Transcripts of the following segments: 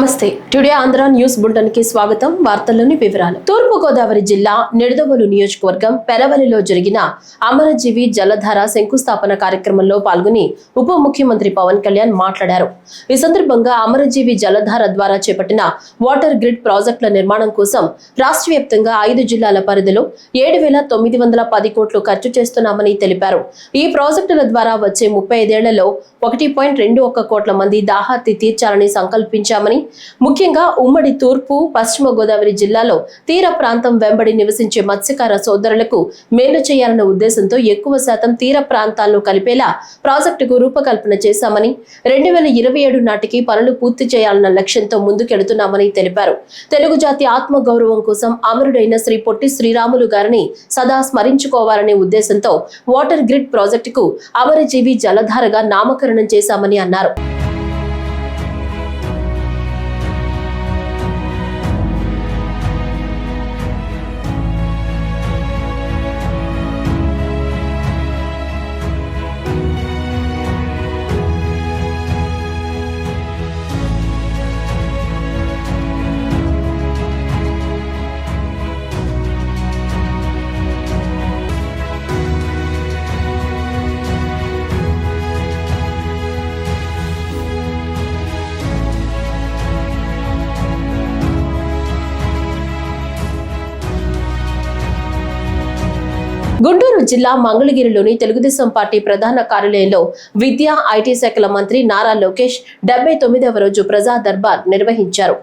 నమస్తే. Today Andhra news bulletin కి స్వాగతం. వార్తల్లోని వివరాలు. తూర్పు గోదావరి జిల్లా నిడదవోలు నియోజకవర్గం పెరవలిలో జరిగిన అమరజీవి జలధార శంకుస్థాపన కార్యక్రమంలో పాల్గొని ఉప ముఖ్యమంత్రి పవన్ కళ్యాణ్ మాట్లాడారు. ఈ సందర్భంగా అమరజీవి జలధార ద్వారా చేపట్టిన వాటర్ గ్రిడ్ ప్రాజెక్టుల నిర్మాణం కోసం రాష్ట్ర వ్యాప్తంగా 5 జిల్లాల పరిధిలో 7,910 కోట్లు ఖర్చు చేస్తున్నామని తెలిపారు. ఈ ప్రాజెక్టుల ద్వారా వచ్చే 35 ఏళ్లలో 1.21 కోట్ల మంది దాహార్తి తీర్చాలని సంకల్పించామని, ముఖ్యంగా ఉమ్మడి తూర్పు పశ్చిమ గోదావరి జిల్లాలో తీర ప్రాంతం వెంబడి నివసించే మత్స్యకార సోదరులకు మేలు చేయాలన్న ఉద్దేశంతో ఎక్కువ శాతం తీర ప్రాంతాలను కలిపేలా ప్రాజెక్టుకు రూపకల్పన చేశామని, 2027 నాటికి పనులు పూర్తి చేయాలన్న లక్ష్యంతో ముందుకెడుతున్నామని తెలిపారు. తెలుగు జాతి ఆత్మ గౌరవం కోసం అమరుడైన శ్రీ పొట్టి శ్రీరాములు గారిని సదా స్మరించుకోవాలనే ఉద్దేశంతో వాటర్ గ్రిడ్ ప్రాజెక్టుకు అమరజీవి జలధారగా నామకరణం చేశామని అన్నారు. గుంటూరు జిల్లా మంగళగిరిలోని తెలుగుదేశం పార్టీ ప్రధాన కార్యాలయంలో విద్యా, ఐటీ శాఖల మంత్రి నారా లోకేష్ 79వ రోజు ప్రజా దర్బార్ నిర్వహించారు.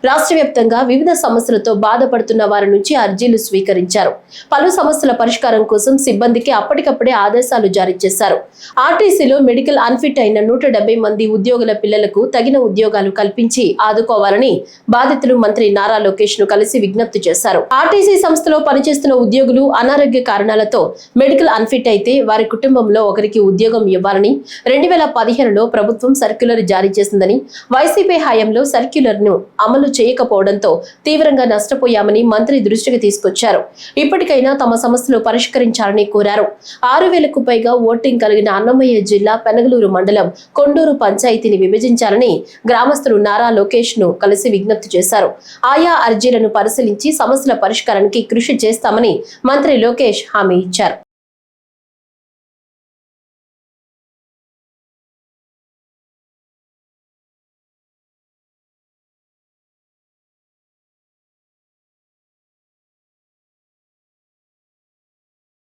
రాష్ట్ర వ్యాప్తంగా వివిధ సమస్యలతో బాధపడుతున్న వారి నుంచి అర్జీలు స్వీకరించారు. పలు సమస్యల పరిష్కారం కోసం సిబ్బందికి అప్పటికప్పుడే ఆదేశాలు జారీ చేశారు. ఆర్టీసీలో మెడికల్ అన్ఫిట్ అయిన 170 మంది ఉద్యోగుల పిల్లలకు తగిన ఉద్యోగాలు కల్పించి ఆదుకోవాలని బాధితులు మంత్రి నారా లోకేష్ ను కలిసి విజ్ఞప్తి చేశారు. ఆర్టీసీ సంస్థలో పనిచేస్తున్న ఉద్యోగులు అనారోగ్య కారణాలతో మెడికల్ అన్ఫిట్ అయితే వారి కుటుంబంలో ఒకరికి ఉద్యోగం ఇవ్వాలని 2015లో ప్రభుత్వం సర్క్యులర్ జారీ చేసిందని, వైసీపీ హయాంలో సర్క్యులర్ ను అమలు చేయకపోవడంతో తీవ్రంగా నష్టపోయామని మంత్రి దృష్టికి తీసుకొచ్చారు. ఇప్పటికైనా తమ సమస్యలు పరిష్కరించాలని కోరారు. 6,000కు పైగా ఓటింగ్ కలిగిన అన్నమయ్య జిల్లా పెనగలూరు మండలం కొండూరు పంచాయతీని విభజించాలని గ్రామస్తులు నారా లోకేష్ ను కలిసి విజ్ఞప్తి చేశారు. ఆయా అర్జీలను పరిశీలించి సమస్యల పరిష్కారానికి కృషి చేస్తామని మంత్రి లోకేష్ హామీ ఇచ్చారు.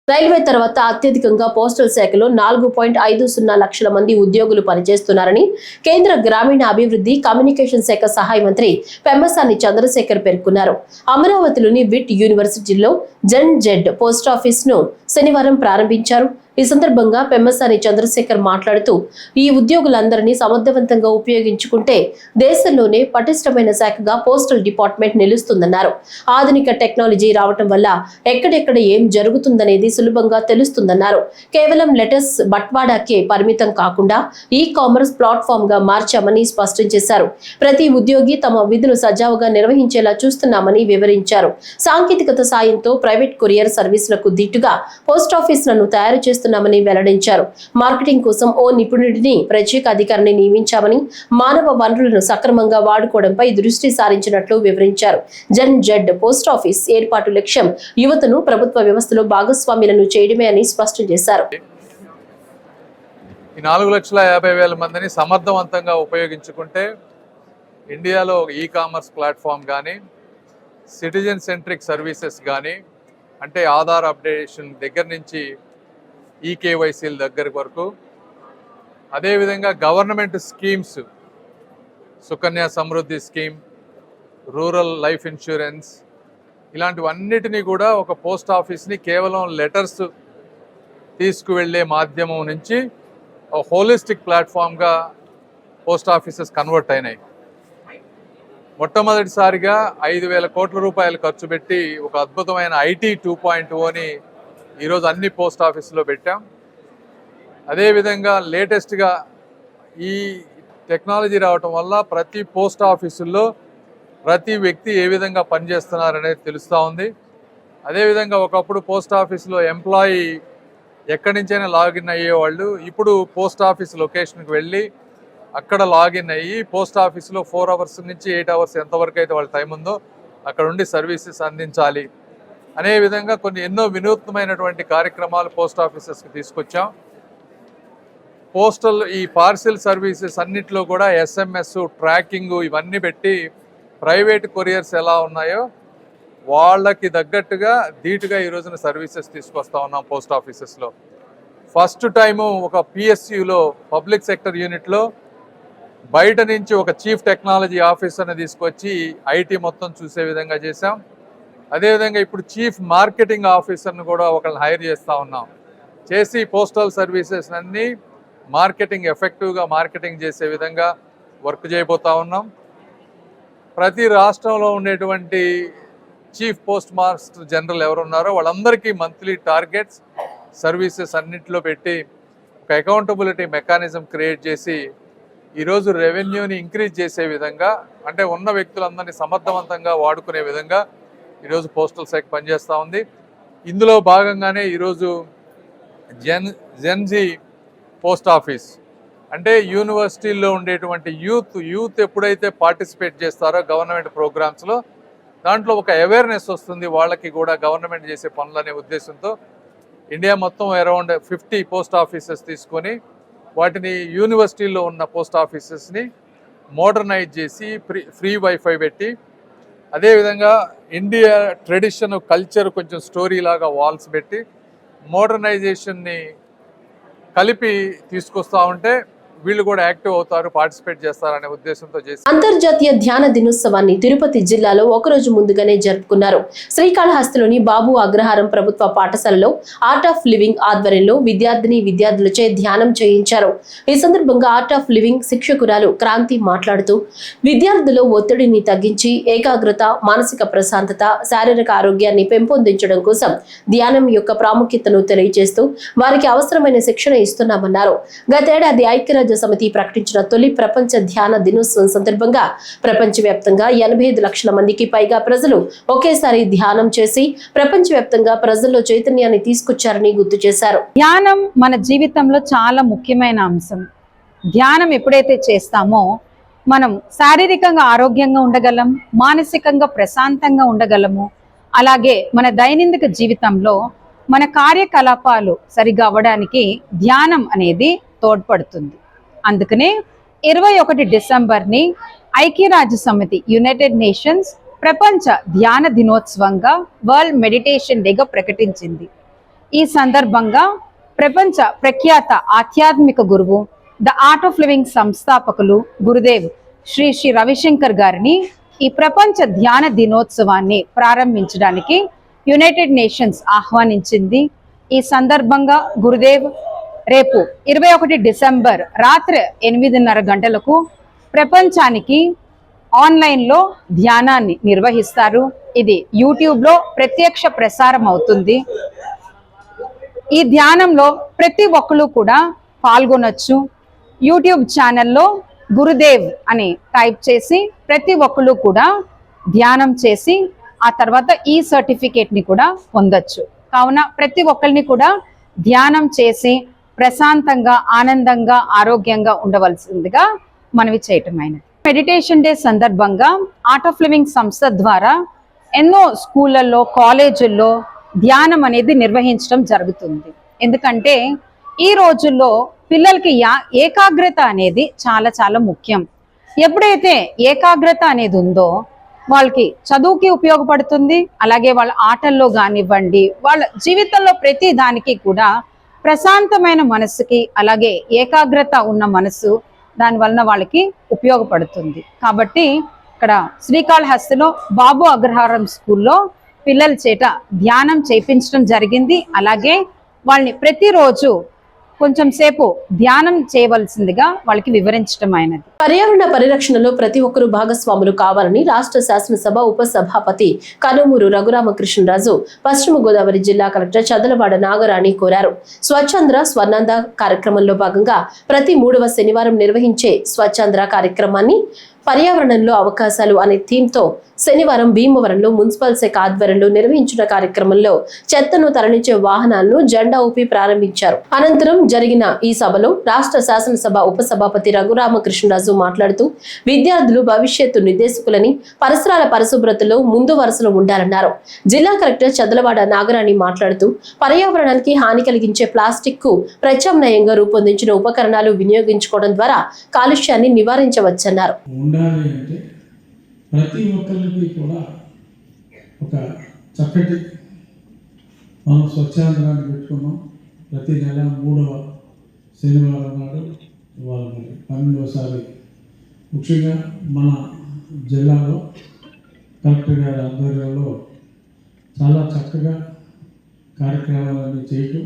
రైల్వే తర్వాత అత్యధికంగా పోస్టల్ శాఖలో 4.50 లక్షల మంది ఉద్యోగులు పనిచేస్తున్నారని కేంద్ర గ్రామీణ అభివృద్ధి కమ్యూనికేషన్ శాఖ సహాయ మంత్రి పెమ్మసాని చంద్రశేఖర్ పేర్కొన్నారు. అమరావతిలోని విట్ యూనివర్సిటీలో జన్ జెడ్ పోస్టాఫీస్ ను శనివారం ప్రారంభించారు. ఈ సందర్భంగా పెమ్మసాని చంద్రశేఖర్ మాట్లాడుతూ, ఈ ఉద్యోగులందరినీ సమర్థవంతంగా ఉపయోగించుకుంటే దేశంలోనే పటిష్టమైన శాఖగా పోస్టల్ డిపార్ట్మెంట్ నిలుస్తుందన్నారు. ఆధునిక టెక్నాలజీ రావటం వల్ల ఎక్కడెక్కడ ఏం జరుగుతుందనేది సులభంగా తెలుస్తుందన్నారు. కేవలం లెటర్స్ బట్వాడాకే పరిమితం కాకుండా ఈ కామర్స్ ప్లాట్ఫామ్ గా మార్చామని స్పష్టం చేశారు. ప్రతి ఉద్యోగి తమ విధులు సజావుగా నిర్వహించేలా చూస్తున్నామని వివరించారు. సాంకేతికత సాయంతో ప్రైవేట్ కొరియర్ సర్వీసులకు దిట్టుగా పోస్టాఫీసులను తయారు చేస్తున్న వెల్లడించారు. మార్కెటింగ్ కోసం ఓ నిపుణుడిని ప్రత్యేక అధికారిని నియమించామని, మానవ వనరులను సక్రమంగా వాడుకోవడంపై దృష్టి సారించినట్లు వివరించారు. జన్ జెడ్ పోస్టాఫీస్ ఏర్పాటు లక్ష్యం యువతను ప్రభుత్వ వ్యవస్థలో భాగస్వాములను చేయడమే అని స్పష్టం చేశారు. ఈ 4,50,000 మందిని సమర్థవంతంగా ఉపయోగించుకుంటే ఇండియాలో ఈ కామర్స్ ప్లాట్ఫామ్ కానీ, సిటిజన్ సెంట్రిక్ సర్వీసెస్ కానీ, అంటే ఆధార్ అప్డేషన్ దగ్గర నుంచి ఈకేవైసీల దగ్గర వరకు, అదేవిధంగా government schemes, Sukanya Samriddhi scheme, rural life insurance, ఇలాంటివన్నిటినీ కూడా ఒక పోస్ట్ ఆఫీస్ని కేవలం లెటర్స్ తీసుకువెళ్ళే మాధ్యమం నుంచి ఒక హోలిస్టిక్ ప్లాట్ఫామ్గా పోస్ట్ ఆఫీసెస్ కన్వర్ట్ అయినాయి. మొట్టమొదటిసారిగా 5,000 కోట్ల రూపాయలు ఖర్చు పెట్టి ఒక అద్భుతమైన ఐటీ 2.0ని ఈరోజు అన్ని పోస్ట్ ఆఫీసులో పెట్టాం. అదేవిధంగా లేటెస్ట్గా ఈ టెక్నాలజీ రావటం వల్ల ప్రతి పోస్ట్ ఆఫీసుల్లో ప్రతి వ్యక్తి ఏ విధంగా పనిచేస్తున్నారనేది తెలుస్తూ ఉంది. అదేవిధంగా ఒకప్పుడు పోస్ట్ ఆఫీసులో ఎంప్లాయీ ఎక్కడి నుంచైనా లాగిన్ అయ్యేవాళ్ళు ఇప్పుడు పోస్ట్ ఆఫీస్ లొకేషన్కి వెళ్ళి అక్కడ లాగిన్ అయ్యి పోస్ట్ ఆఫీస్లో 4 అవర్స్ నుంచి 8 అవర్స్ ఎంతవరకు అయితే వాళ్ళ టైం ఉందో అక్కడ ఉండి సర్వీసెస్ అందించాలి అనే విధంగా ఎన్నో వినూత్నమైనటువంటి కార్యక్రమాలు పోస్ట్ ఆఫీసెస్కి తీసుకొచ్చాం. పోస్టల్ ఈ పార్సిల్ సర్వీసెస్ అన్నిట్లో కూడా SMS ట్రాకింగ్ ఇవన్నీ పెట్టి ప్రైవేట్ కొరియర్స్ ఎలా ఉన్నాయో వాళ్ళకి తగ్గట్టుగా ధీటుగా ఈ రోజున సర్వీసెస్ తీసుకొస్తా ఉన్నాం పోస్ట్ ఆఫీసెస్లో. ఫస్ట్ టైము ఒక PSUలో పబ్లిక్ సెక్టర్ యూనిట్లో బయట నుంచి ఒక చీఫ్ టెక్నాలజీ ఆఫీసర్ని తీసుకొచ్చి IT మొత్తం చూసే విధంగా చేశాం. అదేవిధంగా ఇప్పుడు చీఫ్ మార్కెటింగ్ ఆఫీసర్ని కూడా ఒకళ్ళని హైర్ చేస్తూ ఉన్నాం. చేసి పోస్టల్ సర్వీసెస్ అన్నీ మార్కెటింగ్ ఎఫెక్టివ్గా మార్కెటింగ్ చేసే విధంగా వర్క్ చేయబోతా ఉన్నాం. ప్రతి రాష్ట్రంలో ఉండేటువంటి చీఫ్ పోస్ట్ మాస్టర్ జనరల్ ఎవరున్నారో వాళ్ళందరికీ మంత్లీ టార్గెట్స్ సర్వీసెస్ అన్నింటిలో పెట్టి ఒక అకౌంటబిలిటీ మెకానిజం క్రియేట్ చేసి ఈరోజు రెవెన్యూని ఇంక్రీజ్ చేసే విధంగా, అంటే ఉన్న వ్యక్తులందరినీ సమర్థవంతంగా వాడుకునే విధంగా ఈరోజు పోస్టల్ శాఖ పనిచేస్తూ ఉంది. ఇందులో భాగంగానే ఈరోజు జెన్జీ పోస్ట్ ఆఫీస్ అంటే యూనివర్సిటీల్లో ఉండేటువంటి యూత్ ఎప్పుడైతే పార్టిసిపేట్ చేస్తారో గవర్నమెంట్ ప్రోగ్రామ్స్లో దాంట్లో ఒక అవేర్నెస్ వస్తుంది వాళ్ళకి కూడా గవర్నమెంట్ చేసే పనులనే ఉద్దేశంతో ఇండియా మొత్తం అరౌండ్ 50 పోస్ట్ ఆఫీసెస్ తీసుకొని వాటిని యూనివర్సిటీల్లో ఉన్న పోస్ట్ ఆఫీసెస్ని మోడర్నైజ్ చేసి ఫ్రీ వైఫై పెట్టి, అదేవిధంగా ఇండియా ట్రెడిషన్ కల్చర్ కొంచెం స్టోరీ లాగా వాల్స్ పెట్టి మోడర్నైజేషన్ని కలిపి తీసుకొస్తా ఉంటే వీళ్ళు కూడా యాక్టివ్ అవుతారు, పార్టిసిపేట్ చేస్తారనే ఉద్దేశంతో చేసి అంతర్జాతీయ ధ్యాన దినోత్సవాన్ని తిరుపతి జిల్లాలో ఒకరోజు ముందుగానే జరుపుకున్నారు. శ్రీకాళహస్తిలోని బాబు అగ్రహారం ప్రభుత్వ పాఠశాలలో ఆర్ట్ ఆఫ్ లివింగ్ ఆధ్వర్యంలో విద్యార్థులచే ధ్యానం చేయించారు. ఈ సందర్భంగా ఆర్ట్ ఆఫ్ లివింగ్ శిక్షకురాలు క్రాంతి మాట్లాడుతూ విద్యార్థులు ఒత్తిడిని తగ్గించి ఏకాగ్రత, మానసిక ప్రశాంతత, శారీరక ఆరోగ్యాన్ని పెంపొందించడం కోసం ధ్యానం యొక్క ప్రాముఖ్యతను తెలియజేస్తూ వారికి అవసరమైన శిక్షణ ఇస్తున్నామన్నారు. గతేడాది ఐక్యరాజ్య సమితి ప్రకటించిన తొలి ప్రపంచ ధ్యాన దినోత్సవం సందర్భంగా ప్రపంచవ్యాప్తంగా 85 లక్షల మందికి పైగా ప్రజలు ఒకేసారి ధ్యానం చేసి ప్రపంచవ్యాప్తంగా ప్రజల్లో చైతన్యాన్ని తీసుకొచ్చారని గుర్తు చేశారు. ధ్యానం మన జీవితంలో చాలా ముఖ్యమైన అంశం. ధ్యానం ఎప్పుడైతే చేస్తామో మనం శారీరకంగా ఆరోగ్యంగా ఉండగలం, మానసికంగా ప్రశాంతంగా ఉండగలము. అలాగే మన దైనందిక జీవితంలో మన కార్యకలాపాలు సరిగా అవ్వడానికి ధ్యానం అనేది తోడ్పడుతుంది. అందుకనే 21 డిసెంబర్ని ఐక్యరాజ్య సమితి యునైటెడ్ నేషన్స్ ప్రపంచ ధ్యాన దినోత్సవంగా వరల్డ్ మెడిటేషన్ డేగా ప్రకటించింది. ఈ సందర్భంగా ప్రపంచ ప్రఖ్యాత ఆధ్యాత్మిక గురువు, ద ఆర్ట్ ఆఫ్ లివింగ్ సంస్థాపకులు గురుదేవ్ శ్రీ రవిశంకర్ గారిని ఈ ప్రపంచ ధ్యాన దినోత్సవాన్ని ప్రారంభించడానికి యునైటెడ్ నేషన్స్ ఆహ్వానించింది. ఈ సందర్భంగా గురుదేవ్ రేపు 21 డిసెంబర్ రాత్రి 8:30 గంటలకు ప్రపంచానికి ఆన్లైన్లో ధ్యానాన్ని నిర్వహిస్తారు. ఇది యూట్యూబ్లో ప్రత్యక్ష ప్రసారం అవుతుంది. ఈ ధ్యానంలో ప్రతి ఒక్కరు కూడా పాల్గొనొచ్చు. యూట్యూబ్ ఛానల్లో గురుదేవ్ అని టైప్ చేసి ప్రతి ఒక్కరు కూడా ధ్యానం చేసి ఆ తర్వాత ఈ సర్టిఫికేట్ని కూడా పొందొచ్చు. కావున ప్రతి ఒక్కరిని కూడా ధ్యానం చేసి ప్రశాంతంగా, ఆనందంగా, ఆరోగ్యంగా ఉండవలసిందిగా మనవి చేయటమైనది. మెడిటేషన్ డే సందర్భంగా ఆర్ట్ ఆఫ్ లివింగ్ సంస్థ ద్వారా ఎన్నో స్కూళ్ళల్లో, కాలేజీల్లో ధ్యానం అనేది నిర్వహించడం జరుగుతుంది. ఎందుకంటే ఈ రోజుల్లో పిల్లలకి ఏకాగ్రత అనేది చాలా చాలా ముఖ్యం. ఎప్పుడైతే ఏకాగ్రత అనేది ఉందో వాళ్ళకి చదువుకి ఉపయోగపడుతుంది. అలాగే వాళ్ళ ఆటల్లో కానివ్వండి, వాళ్ళ జీవితంలో ప్రతి దానికి కూడా ప్రశాంతమైన మనసుకి, అలాగే ఏకాగ్రత ఉన్న మనసు, దాని వలన వాళ్ళకి ఉపయోగపడుతుంది. కాబట్టి ఇక్కడ శ్రీకాళహస్తిలో బాబు అగ్రహారం స్కూల్లో పిల్లల చేత ధ్యానం చేయించడం జరిగింది. అలాగే వాళ్ళని ప్రతిరోజు కొంచెం సేపు ధ్యానం చేయవలసిందిగా వాళ్ళకి వివరించడం అయినది. పర్యావరణ పరిరక్షణలో ప్రతి ఒక్కరూ భాగస్వాములు కావాలని రాష్ట్ర శాసనసభ ఉపసభాపతి కనుమూరు రఘురామకృష్ణరాజు పశ్చిమ గోదావరి జిల్లా కలెక్టర్ చదలవాడ నాగరాణి కోరారు. స్వచ్ఛాంధ్ర స్వర్ణాంధ్ర కార్యక్రమంలో భాగంగా ప్రతి 3వ శనివారం నిర్వహించే స్వచ్ఛాంధ్ర కార్యక్రమాన్ని పర్యావరణంలో అవకాశాలు అనే థీమ్తో శనివారం భీమవరంలో మున్సిపల్ శాఖ ఆధ్వర్యంలో నిర్వహించిన కార్యక్రమంలో చెత్తను తరలించే వాహనాలను జెండా ఊపి ప్రారంభించారు. అనంతరం జరిగిన ఈ సభలో రాష్ట్ర శాసనసభ ఉపసభాపతి రఘురామకృష్ణరాజు మాట్లాడుతూ విద్యార్థులు భవిష్యత్తు నిర్దేశకులని, పరిసరాల పరిశుభ్రతలో ముందు వరుసలో ఉండాలన్నారు. జిల్లా కలెక్టర్ చదలవాడ నాగరాణి మాట్లాడుతూ పర్యావరణానికి హాని కలిగించే ప్లాస్టిక్ కు ప్రత్యామ్నాయంగా రూపొందించిన ఉపకరణాలు వినియోగించుకోవడం ద్వారా కాలుష్యాన్ని నివారించవచ్చన్నారు. ప్రతి ఒక్కరికి కూడా ఒక చక్కటి మనం స్వచ్ఛాంధ్రాన్ని పెట్టుకున్నాం. ప్రతి నెల 3వ శనివారం నాడు వాళ్ళు 12వసారి ముఖ్యంగా మన జిల్లాలో కలెక్టర్ గారి ఆధ్వర్యంలో చాలా చక్కగా కార్యక్రమాలన్నీ చేయటం,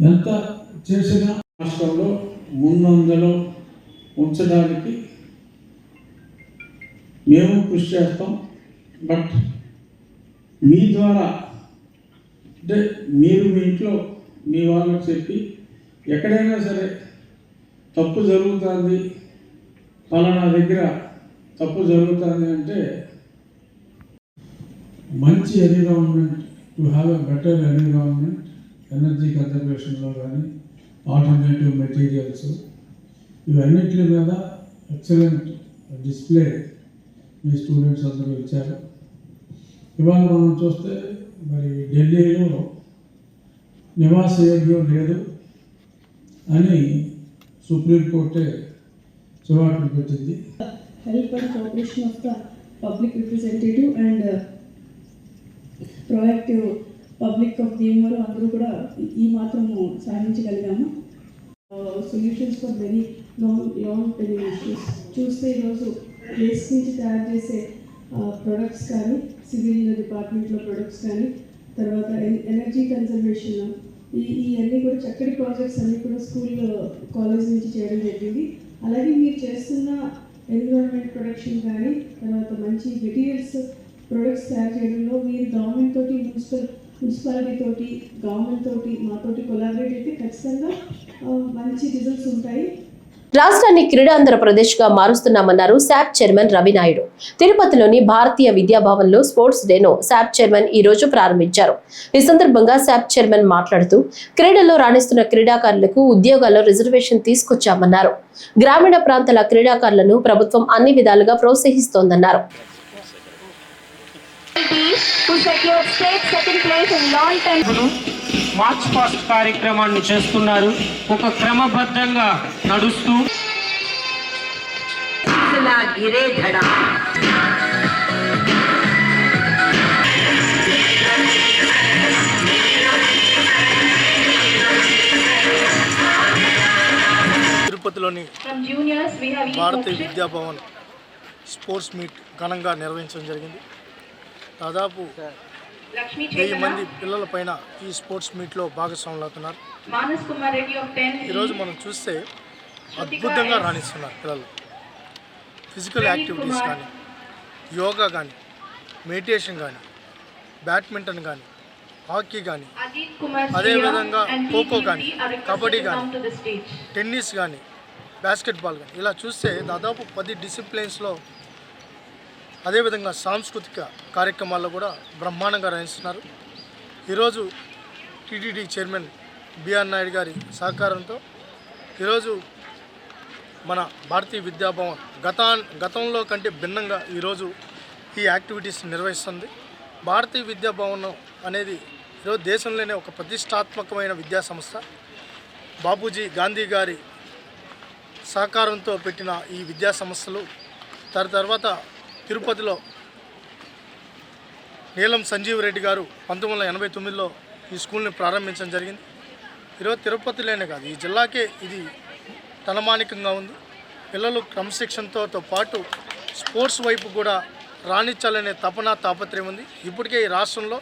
ఎంత చేసినా రాష్ట్రంలో ముందంజలో ఉంచడానికి మేము కృషి చేస్తాం. బట్ మీ ద్వారా అంటే మీరు మీ ఇంట్లో మీ వాళ్ళకి చెప్పి ఎక్కడైనా సరే తప్పు జరుగుతుంది, పలానా దగ్గర తప్పు జరుగుతుంది అంటే మంచి environment, to have a better environment, energy కన్జర్వేషన్లో కానీ ఆల్టర్నేటివ్ మెటీరియల్స్ ఇవన్నిటి మీద ఎక్సలెంట్ డిస్ప్లే మీ స్టూడెంట్స్ అందరూ ఇచ్చారు. ఇవాళ మనం చూస్తే మరి ఢిల్లీలో నివాస యోగ్యం లేదు అని సుప్రీంకోర్టే చివాట్లు పెట్టింది. Help and cooperation of the public representative and proactive public of Bhimavaram అందరూ కూడా ఈ మాత్రము సాధించగలిగాము. Solutions for very long term issues చూస్తే ఈరోజు వేస్ట్ నుంచి తయారు చేసే ప్రొడక్ట్స్ కానీ, సివిల్ డిపార్ట్మెంట్లో ప్రొడక్ట్స్ కానీ, తర్వాత ఎనర్జీ కన్జర్వేషన్, ఈ అన్నీ కూడా చక్కటి ప్రాజెక్ట్స్ అన్నీ కూడా స్కూల్ కాలేజ్ నుంచి చేయడం జరిగింది. అలాగే మీరు చేస్తున్న ఎన్విరాన్మెంట్ ప్రొడక్షన్ కానీ, తర్వాత మంచి మెటీరియల్స్ ప్రొడక్ట్స్ తయారు చేయడంలో మీరు గవర్నమెంట్ తోటి, మున్సిపాలిటీ తోటి, గవర్నమెంట్ తోటి, మాతోటి కొలాబరేట్ అయితే ఖచ్చితంగా మంచి రిజల్ట్స్ ఉంటాయి. రాష్ట్రాన్ని క్రీడాంధ్రప్రదేశ్ గా మారుస్తున్నామన్నారు శాప్ చైర్మన్ రవినాయుడు. తిరుపతిలోని భారతీయ విద్యాభవన్ లో స్పోర్ట్స్ డేను శాప్ చైర్మన్ ఈ రోజు ప్రారంభించారు. ఈ సందర్భంగా శాప్ చైర్మన్ మాట్లాడుతూ క్రీడల్లో రాణిస్తున్న క్రీడాకారులకు ఉద్యోగాల్లో రిజర్వేషన్ తీసుకొచ్చామన్నారు. గ్రామీణ ప్రాంతాల క్రీడాకారులను ప్రభుత్వం అన్ని విధాలుగా ప్రోత్సహిస్తోందన్నారు. మార్చ్ పాస్ట్ కార్యక్రమాన్ని చేస్తున్నారు. ఒక క్రమబద్ధంగా నడుస్తూ తిరుపతిలోని భారతీయ విద్యాభవన్ స్పోర్ట్స్ మీట్ ఘనంగా నిర్వహించడం జరిగింది. దాదాపు 1000 మంది పిల్లల పైన ఈ స్పోర్ట్స్ మీట్లో భాగస్వాములు అవుతున్నారు. ఈరోజు మనం చూస్తే అద్భుతంగా రాణిస్తున్నారు పిల్లలు. ఫిజికల్ యాక్టివిటీస్ కానీ, యోగా కానీ, మెడిటేషన్ కానీ, బ్యాడ్మింటన్ కానీ, హాకీ కానీ, అదేవిధంగా ఖోఖో కానీ, కబడ్డీ కానీ, టెన్నిస్ కానీ, బాస్కెట్బాల్ కానీ, ఇలా చూస్తే దాదాపు 10 డిసిప్లిన్స్లో, అదేవిధంగా సాంస్కృతిక కార్యక్రమాల్లో కూడా బ్రహ్మాండంగా రాణిస్తున్నారు. ఈరోజు టీటీడీ చైర్మన్ బిఆర్ నాయుడు గారి సహకారంతో ఈరోజు మన భారతీయ విద్యాభవన్ గతంలో కంటే భిన్నంగా ఈరోజు ఈ యాక్టివిటీస్ నిర్వహిస్తుంది. భారతీయ విద్యాభవన్ అనేది ఈరోజు దేశంలోనే ఒక ప్రతిష్టాత్మకమైన విద్యా సంస్థ. బాపూజీ గాంధీ గారి సహకారంతో పెట్టిన ఈ విద్యా సంస్థలు తర్వాత తిరుపతిలో నీలం సంజీవ్ రెడ్డి గారు 1989లో ఈ స్కూల్ని ప్రారంభించడం జరిగింది. ఈరోజు తిరుపతిలోనే కాదు, ఈ జిల్లాకే ఇది తలమానికంగా ఉంది. పిల్లలు క్రమశిక్షణతో పాటు స్పోర్ట్స్ వైపు కూడా రాణించాలనే తాపత్రయం ఉంది. ఇప్పటికే ఈ రాష్ట్రంలో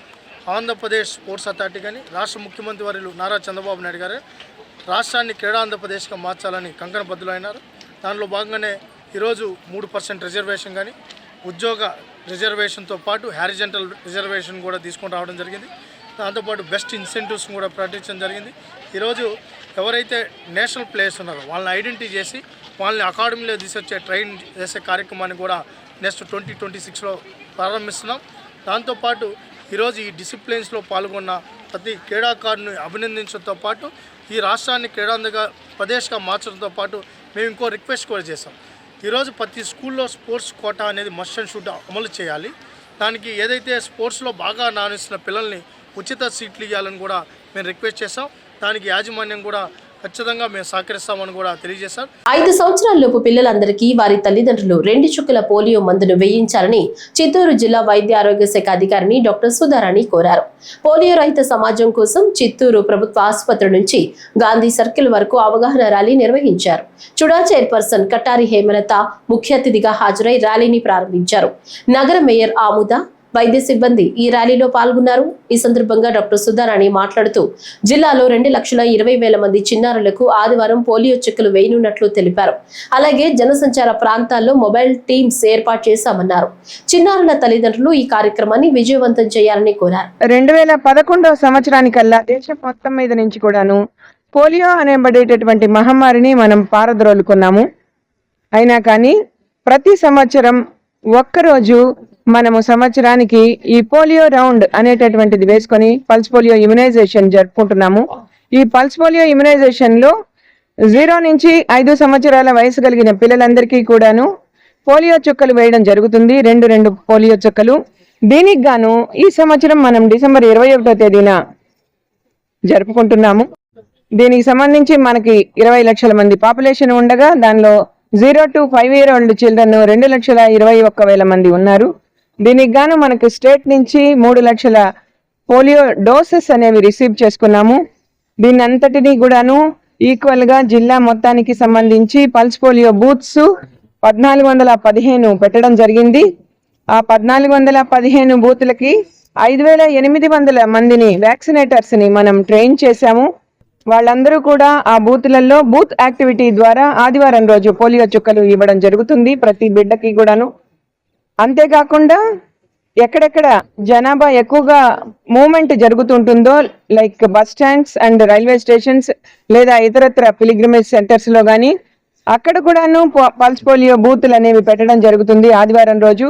ఆంధ్రప్రదేశ్ స్పోర్ట్స్ అథారిటీ కానీ, రాష్ట్ర ముఖ్యమంత్రి వర్యులు నారా చంద్రబాబు నాయుడు గారు రాష్ట్రాన్ని క్రీడాంధ్రప్రదేశ్గా మార్చాలని కంకణబద్ధులైనారు. దానిలో భాగంగానే ఈరోజు 3% రిజర్వేషన్ కానీ, ఉద్యోగ రిజర్వేషన్తో పాటు హారిజంటల్ రిజర్వేషన్ కూడా తీసుకొని రావడం జరిగింది. దాంతోపాటు బెస్ట్ ఇన్సెంటివ్స్ కూడా ప్రకటించడం జరిగింది. ఈరోజు ఎవరైతే నేషనల్ ప్లేయర్స్ ఉన్నారో వాళ్ళని ఐడెంటిఫై చేసి వాళ్ళని అకాడమీలో తీసుకొచ్చే ట్రైన్ చేసే కార్యక్రమాన్ని కూడా నెక్స్ట్ 2026లో ప్రారంభిస్తున్నాం. దాంతోపాటు ఈరోజు ఈ డిసిప్లిన్స్లో పాల్గొన్న ప్రతి క్రీడాకారుని అభినందించడంతో పాటు ఈ రాష్ట్రాన్ని క్రీడాంగ ప్రదేశ్గా మార్చడంతో పాటు మేము ఇంకో రిక్వెస్ట్ కూడా చేస్తాం. ఈరోజు ప్రతి స్కూల్లో స్పోర్ట్స్ కోటా అనేది మస్ట్ అండ్ షుడ్ అమలు చేయాలి. దానికి ఏదైతే స్పోర్ట్స్లో బాగా రాణిస్తున్న పిల్లల్ని ఉచిత సీట్లు ఇవ్వాలని కూడా మేము రిక్వెస్ట్ చేస్తాం. దానికి యాజమాన్యం కూడా ఖచ్చితంగా మేము సహకరిస్తామని కూడా తెలియజేశారు. 5 సంవత్సరాలలోపు పిల్లలందరికీ వారి తల్లిదండ్రులు 2 చుక్కల పోలియో మందును వేయించాలని చిత్తూరు జిల్లా వైద్య ఆరోగ్య శాఖ అధికారిని డాక్టర్ సుధారాణి కోరారు. పోలియో రహిత సమాజం కోసం చిత్తూరు ప్రభుత్వ ఆసుపత్రి నుంచి గాంధీ సర్కిల్ వరకు అవగాహన ర్యాలీ నిర్వహించారు. చుడా చైర్పర్సన్ కటారి హేమలత ముఖ్య అతిథిగా హాజరై ర్యాలీని ప్రారంభించారు. నగర మేయర్ ఆముద, వైద్య సిబ్బంది ఈ ర్యాలీలో పాల్గొన్నారు. ఈ సందర్భంగా డాక్టర్ సుధారాణి మాట్లాడుతూ జిల్లాలో 2,20,000 మంది చిన్నారులకు ఆదివారం పోలియో చుక్కలు వేయనున్నట్లు తెలిపారు. అలాగే జనసంచార ప్రాంతాల్లో మొబైల్ టీమ్స్ ఏర్పాటు చేశామన్నారు. చిన్నారుల తల్లిదండ్రులు ఈ కార్యక్రమాన్ని విజయవంతం చేయాలని కోరారు. 2011వ సంవత్సరానికల్లా దేశం మొత్తం మీద నుంచి కూడాను పోలియో అనేబడేటటువంటి మహమ్మారిని మనం పారద్రోలుకున్నాము. అయినా కానీ ప్రతి సంవత్సరం ఒక్కరోజు మనము సంవత్సరానికి ఈ పోలియో రౌండ్ అనేటటువంటిది వేసుకొని పల్స్ పోలియో ఇమ్యునైజేషన్ జరుపుకుంటున్నాము. ఈ పల్స్ పోలియో ఇమ్యునైజేషన్ లో 0 నుంచి 5 సంవత్సరాల వయసు కలిగిన పిల్లలందరికీ కూడాను పోలియో చుక్కలు వేయడం జరుగుతుంది. 2 పోలియో చుక్కలు. దీనికి గాను ఈ సంవత్సరం మనం డిసెంబర్ 21వ తేదీన జరుపుకుంటున్నాము. దీనికి సంబంధించి మనకి 20 లక్షల మంది పాపులేషన్ ఉండగా దానిలో 0 to 5 year old చిల్డ్రన్ 2,21,000 మంది ఉన్నారు. దీనికి గాను మనకు స్టేట్ నుంచి 3 లక్షల పోలియో డోసెస్ అనేవి రిసీవ్ చేసుకున్నాము. దీన్ని అంతటినీ కూడాను ఈక్వల్ గా జిల్లా మొత్తానికి సంబంధించి పల్స్ పోలియో బూత్స్ 1415 పెట్టడం జరిగింది. ఆ 1415 బూత్లకి 5,800 మందిని వ్యాక్సినేటర్స్ ని మనం ట్రైన్ చేశాము. వాళ్ళందరూ కూడా ఆ బూత్లలో బూత్ యాక్టివిటీ ద్వారా ఆదివారం రోజు పోలియో చుక్కలు ఇవ్వడం జరుగుతుంది ప్రతి బిడ్డకి కూడాను. అంతేకాకుండా ఎక్కడెక్కడ జనాభా ఎక్కువగా మూవ్మెంట్ జరుగుతుంటుందో like bus stands and railway stations లేదా ఇతరత్ర పిలిగ్రిమేజ్ సెంటర్స్ లో కానీ అక్కడ కూడాను పల్స్ పోలియో బూత్లు అనేవి పెట్టడం జరుగుతుంది ఆదివారం రోజు.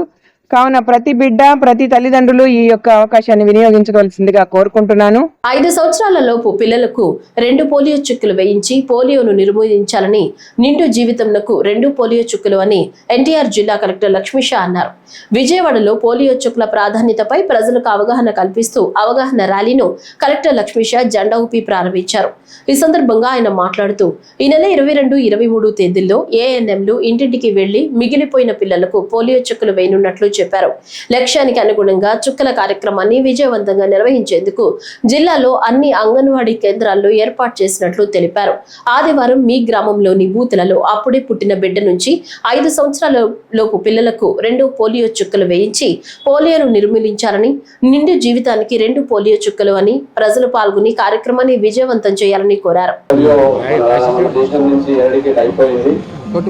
కావున ప్రతి బిడ్డ ప్రతి తల్లిదండ్రులు ఈ యొక్క అవకాశాన్ని వినియోగించవలసిందిగా కోరుకుంటున్నాను. 5 సంవత్సరాల లోపు పిల్లలకు 2 పోలియో చుక్కలు వేయించి పోలియోను నిర్మూలించాలని, నిండు జీవితంకు 2 పోలియో చుక్కలు అని ఎన్టీఆర్ జిల్లా కలెక్టర్ లక్ష్మీషా అన్నారు. విజయవాడలో పోలియో చుక్కల ప్రాధాన్యతపై ప్రజలకు అవగాహన కల్పిస్తూ అవగాహన ర్యాలీను కలెక్టర్ లక్ష్మీషా జెండా ఊపి ప్రారంభించారు. ఈ సందర్భంగా ఆయన మాట్లాడుతూ ఈ నెల 22, 23 తేదీల్లో ఏఎన్ఎంలు ఇంటింటికి వెళ్లి మిగిలిపోయిన పిల్లలకు పోలియో చుక్కలు వేయనున్నట్లు చెప్పారు. లక్ష్యానికి అనుగుణంగా చుక్కల కార్యక్రమాన్ని విజయవంతంగా నిర్వహించేందుకు జిల్లాలో అన్ని అంగన్వాడీ కేంద్రాల్లో ఏర్పాటు చేసినట్లు తెలిపారు. ఆదివారం మీ గ్రామంలోని బూతులలో అప్పుడే పుట్టిన బిడ్డ నుంచి 5 సంవత్సరాల లోపు పిల్లలకు 2 పోలియో చుక్కలు వేయించి పోలియోను నిర్మూలించాలని, నిండు జీవితానికి 2 పోలియో చుక్కలు అని ప్రజలు పాల్గొని కార్యక్రమాన్ని విజయవంతం చేయాలని కోరారు.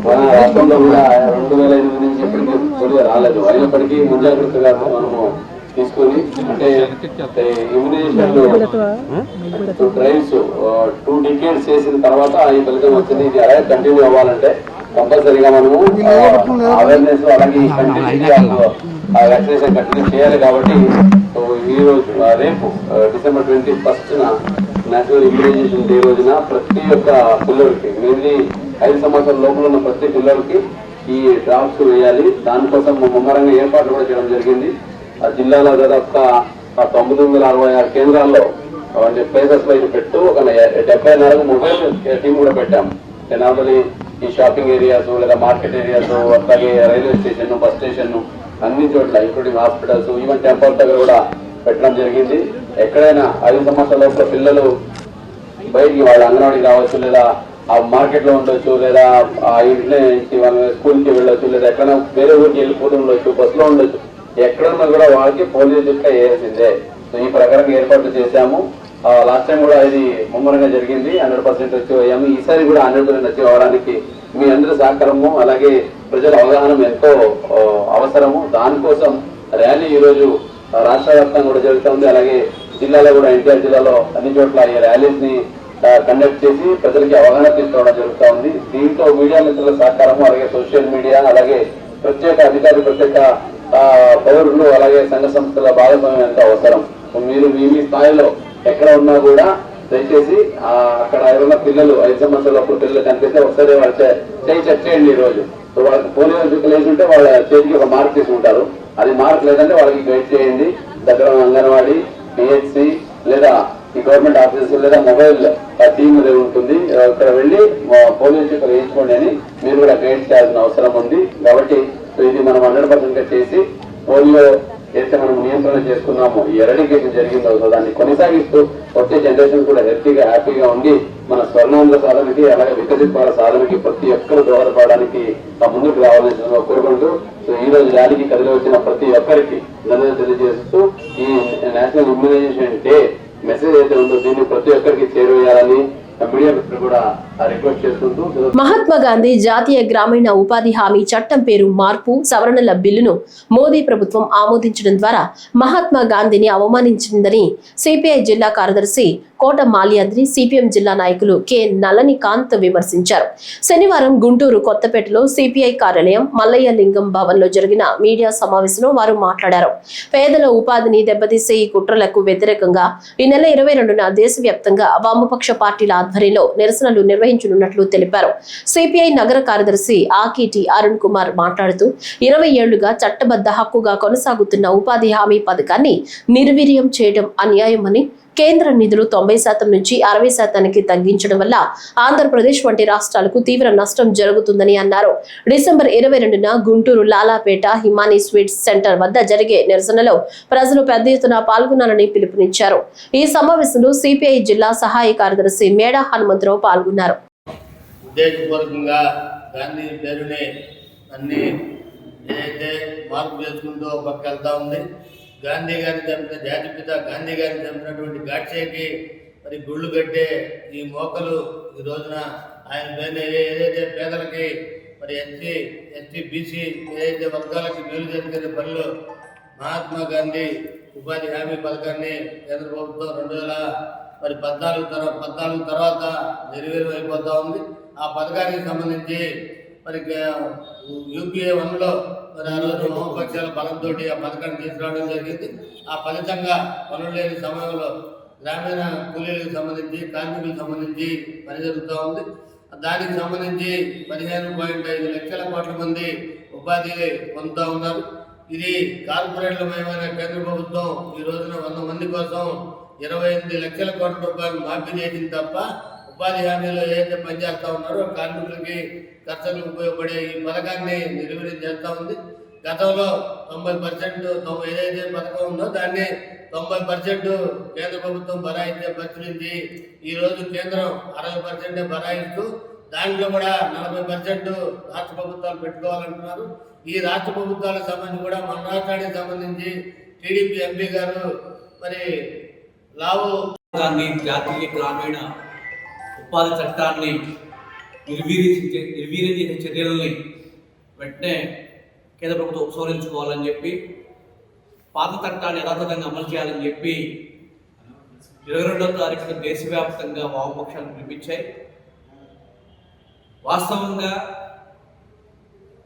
మన రాష్ట్రంలో కూడా 2008 నుంచి ఎప్పటికీ పోలియో రాలేదు. అయినప్పటికీ ముంజాగ్రత్తగా మనము తీసుకొని అంటే ఇమ్యునైజేషన్ డ్రైవ్స్ 2 decades చేసిన తర్వాత ఈ ఫలితం వచ్చింది. ఇది అలాగే కంటిన్యూ అవ్వాలంటే కంపల్సరీగా మనము అవేర్నెస్ అలాగే వ్యాక్సినేషన్ కంటిన్యూ చేయాలి. కాబట్టి ఈ రోజు రేపు డిసెంబర్ 21న నేషనల్ ఇమ్యునైజేషన్ డే రోజున ప్రతి ఒక్క పిల్లలకి మెయిన్లీ 5 సంవత్సరాల లోపల ఉన్న ప్రతి పిల్లలకి ఈ డ్రాప్స్ వేయాలి. దానికోసం ముమ్మరంగా ఏర్పాట్లు కూడా చేయడం జరిగింది. ఆ జిల్లాలో దాదాపుగా 966 కేంద్రాల్లో ప్లేసెస్ లో ఇది పెట్టు ఒక 74 మొబైల్ టీం కూడా పెట్టాము. నార్మల్లీ ఈ షాపింగ్ ఏరియాస్ లేదా మార్కెట్ ఏరియాస్ అట్లాగే రైల్వే స్టేషన్, బస్ స్టేషన్ అన్ని చోట్ల ఇంక్లూడింగ్ హాస్పిటల్స్ ఈవెన్ టెంపుల్ దగ్గర కూడా పెట్టడం జరిగింది. ఎక్కడైనా 5 సంవత్సరాల లోపల పిల్లలు బయటికి వాళ్ళ అంగన్వాడికి రావచ్చు, లేదా ఆ మార్కెట్ లో ఉండొచ్చు, లేదా ఆ ఇంట్లో నుంచి వాళ్ళ స్కూల్కి వెళ్ళొచ్చు, లేదా ఎక్కడైనా వేరే ఊరికి వెళ్ళిపోతూ ఉండొచ్చు, బస్సులో ఉండొచ్చు. ఎక్కడన్నా కూడా వాళ్ళకి పోలియో చుక్క వేయాల్సిందే. సో ఈ ప్రకారంగా ఏర్పాట్లు చేశాము. లాస్ట్ టైం కూడా ఇది ముమ్మరంగా జరిగింది. 100% అచీవ్ అయ్యాము. ఈసారి కూడా 100% అచీవ్ అవ్వడానికి మీ అందరి సహకారము అలాగే ప్రజల అవగాహన ఎంతో అవసరము. దానికోసం ర్యాలీ ఈరోజు రాష్ట్ర వ్యాప్తంగా కూడా జరుగుతుంది. అలాగే జిల్లాలో కూడా ఎన్టీఆర్ జిల్లాలో అన్ని చోట్ల ఈ ర్యాలీస్ ని కండక్ట్ చేసి ప్రజలకి అవగాహన తీసుకోవడం జరుగుతూ ఉంది. దీంతో మీడియా మిత్రుల సహకారము, అలాగే సోషల్ మీడియా, అలాగే ప్రత్యేక అధికారులు, ప్రత్యేక పౌరులు, అలాగే సంఘ సంస్థల భాగస్వామ్యం ఎంత అవసరం. మీరు మీ స్థాయిలో ఎక్కడ ఉన్నా కూడా దయచేసి అక్కడ ఎవరైనా పిల్లలు 5 సంవత్సరాల లోపల పిల్లలు కనిపిస్తే ఒకసారి వాళ్ళ చేయి చెక్ చేయండి. ఈ రోజు సో వాళ్ళకి పోలియో చుక్కలు వేసి ఉంటే వాళ్ళ చేతికి ఒక మార్క్ తీసుకుంటారు. అది మార్క్ లేదంటే వాళ్ళకి గైడ్ చేయండి. దగ్గర అంగన్వాడీ, పిహెచ్సి లేదా ఈ గవర్నమెంట్ ఆఫీసెస్ లేదా మొబైల్ టీమ్ ఉంటుంది, అక్కడ వెళ్ళి పోలియో చుక్కలు వేయించుకోండి అని మీరు కూడా గైడ్ చేయాల్సిన అవసరం ఉంది. కాబట్టి ఇది మనం 100% చేసి పోలియో ఏదైతే మనం నియంత్రణ చేసుకున్నామో, ఈ ఎరడికేషన్ జరిగిందో సో దాన్ని కొనసాగిస్తూ వచ్చే జనరేషన్ కూడా హెల్తీగా, హ్యాపీగా ఉండి మన స్వర్ణాంధ్ర సాధనకి, అలాగే వికసిత భారత సాధనకి ప్రతి ఒక్కరు దోహదపడడానికి ముందుకు రావాలని కోరుకుంటూ, సో ఈ రోజు ర్యాలీకి కదిలి వచ్చిన ప్రతి ఒక్కరికి ధన్యవాదాలు తెలియజేస్తూ, ఈ నేషనల్ ఇమ్యునైజేషన్ డే మెసేజ్ అయితే ఉందో దీన్ని ప్రతి ఒక్కరికి చేరువేయాలని మీడియా మిత్రులు కూడా రిక్వెస్ట్ చేసుకుంటూ, మహాత్మా గాంధీ జాతీయ గ్రామీణ ఉపాధి హామీ చట్టం పేరు మార్పు సవరణల బిల్లును మోదీ ప్రభుత్వం ఆమోదించడం ద్వారా మహాత్మా గాంధీని అవమానించిందని సిపిఐ జిల్లా కార్యదర్శి కోట మాల్యాద్రి, సిపిఎం జిల్లా నాయకులు కె నళనికాంత్ విమర్శించారు. శనివారం గుంటూరు కొత్తపేటలో సిపిఐ కార్యాలయం మల్లయ్య లింగం భవన్ లో జరిగిన మీడియా సమావేశంలో వారు మాట్లాడారు. పేదల ఉపాధిని దెబ్బతీసే ఈ కుట్రలకు వ్యతిరేకంగా ఈ నెల 22న దేశవ్యాప్తంగా వామపక్ష పార్టీల ఆధ్వర్యంలో నిరసనలు నిర్వహించనున్నట్లు తెలిపారు. సిపిఐ నగర కార్యదర్శి ఆకిటి అరుణ్ కుమార్ మాట్లాడుతూ 20 ఏళ్లుగా చట్టబద్ధ హక్కుగా కొనసాగుతున్న ఉపాధి హామీ పథకాన్ని నిర్వీర్యం చేయడం అన్యాయమని, కేంద్ర నిధులు 90% నుంచి 60% తగ్గించడం వల్ల ఆంధ్రప్రదేశ్ వంటి రాష్ట్రాలకు తీవ్ర నష్టం జరుగుతుందని అన్నారు. డిసెంబర్ 22న గుంటూరు లాలాపేట హిమానీ స్వీట్స్ సెంటర్ వద్ద జరిగే నిరసనలో ప్రజలు పెద్ద ఎత్తున పాల్గొనాలని పిలుపునిచ్చారు. ఈ సమావేశంలో సిపిఐ జిల్లా సహాయ కార్యదర్శి మేడా హనుమంతరావు పాల్గొన్నారు. ఉద్దేశపూర్వకంగా గాంధీ పేరుని అన్ని ఏదైతే మార్పు చేసుకుంటూ పక్కకెళ్తా ఉంది. గాంధీ గారిని చంపిన జాతిపిత గాంధీ గారిని చంపినటువంటి గాడ్సేకి మరి గుళ్ళు కట్టే ఈ మోకలు ఈ రోజున ఆయన పైన ఏదైతే పేదలకి మరి ఎస్టీ బీసీ ఏదైతే వర్గాలకి మేలు జరిగే పనులు మహాత్మా గాంధీ ఉపాధి హామీ పథకాన్ని కేంద్ర ప్రభుత్వం 2014 తర్వాత నెరవేరు అయిపోతూ ఉంది. ఆ పథకానికి సంబంధించి మరి యూపీఏ 1లో మరి ఆ రోజు వామపక్షాల బలంతో ఆ పథకాన్ని తీసుకురావడం జరిగింది. ఆ ఫలితంగా పనులు లేని సమయంలో గ్రామీణ కూలీలకు సంబంధించి, కార్మికులకు సంబంధించి పని జరుగుతూ ఉంది. దానికి సంబంధించి 15.5 లక్షల కోట్ల మంది ఉపాధి పొందుతూ ఉన్నారు. ఇది కార్పొరేట్లమయమైన కేంద్ర ప్రభుత్వం ఈ రోజున 100 మంది కోసం 28 లక్షల కోట్ల రూపాయలు మాఫీ చేసింది తప్ప ఉపాధి హామీలో ఏదైతే పనిచేస్తూ ఉన్నారో కార్మికులకి ఖర్చులకు ఉపయోగపడే ఈ పథకాన్ని నిర్వీర్యం చేస్తూ ఉంది. గతంలో 90% ఏదైతే పథకం ఉందో దాన్ని 90% కేంద్ర ప్రభుత్వం బరాయించే పరిస్థితి. ఈ రోజు కేంద్రం 60% బరాయిస్తూ దాంట్లో కూడా 40% రాష్ట్ర ప్రభుత్వాలు పెట్టుకోవాలంటున్నారు. ఈ రాష్ట్ర ప్రభుత్వాలకు సంబంధించి కూడా మన రాష్ట్రానికి సంబంధించి టీడీపీ ఎంపీ గారు మరి లావు గాంధీ జాతీయ గ్రామీణ ఉపాధి చట్టాన్ని నిర్వీర్యం చేసే చర్యలని వెంటనే కేంద్ర ప్రభుత్వం ఉపసంహరించుకోవాలని చెప్పి, పాత చట్టాన్ని యథాతథంగా అమలు చేయాలని చెప్పి 22వ తారీఖున దేశవ్యాప్తంగా వామపక్షాలు పిలిపించాయి. వాస్తవంగా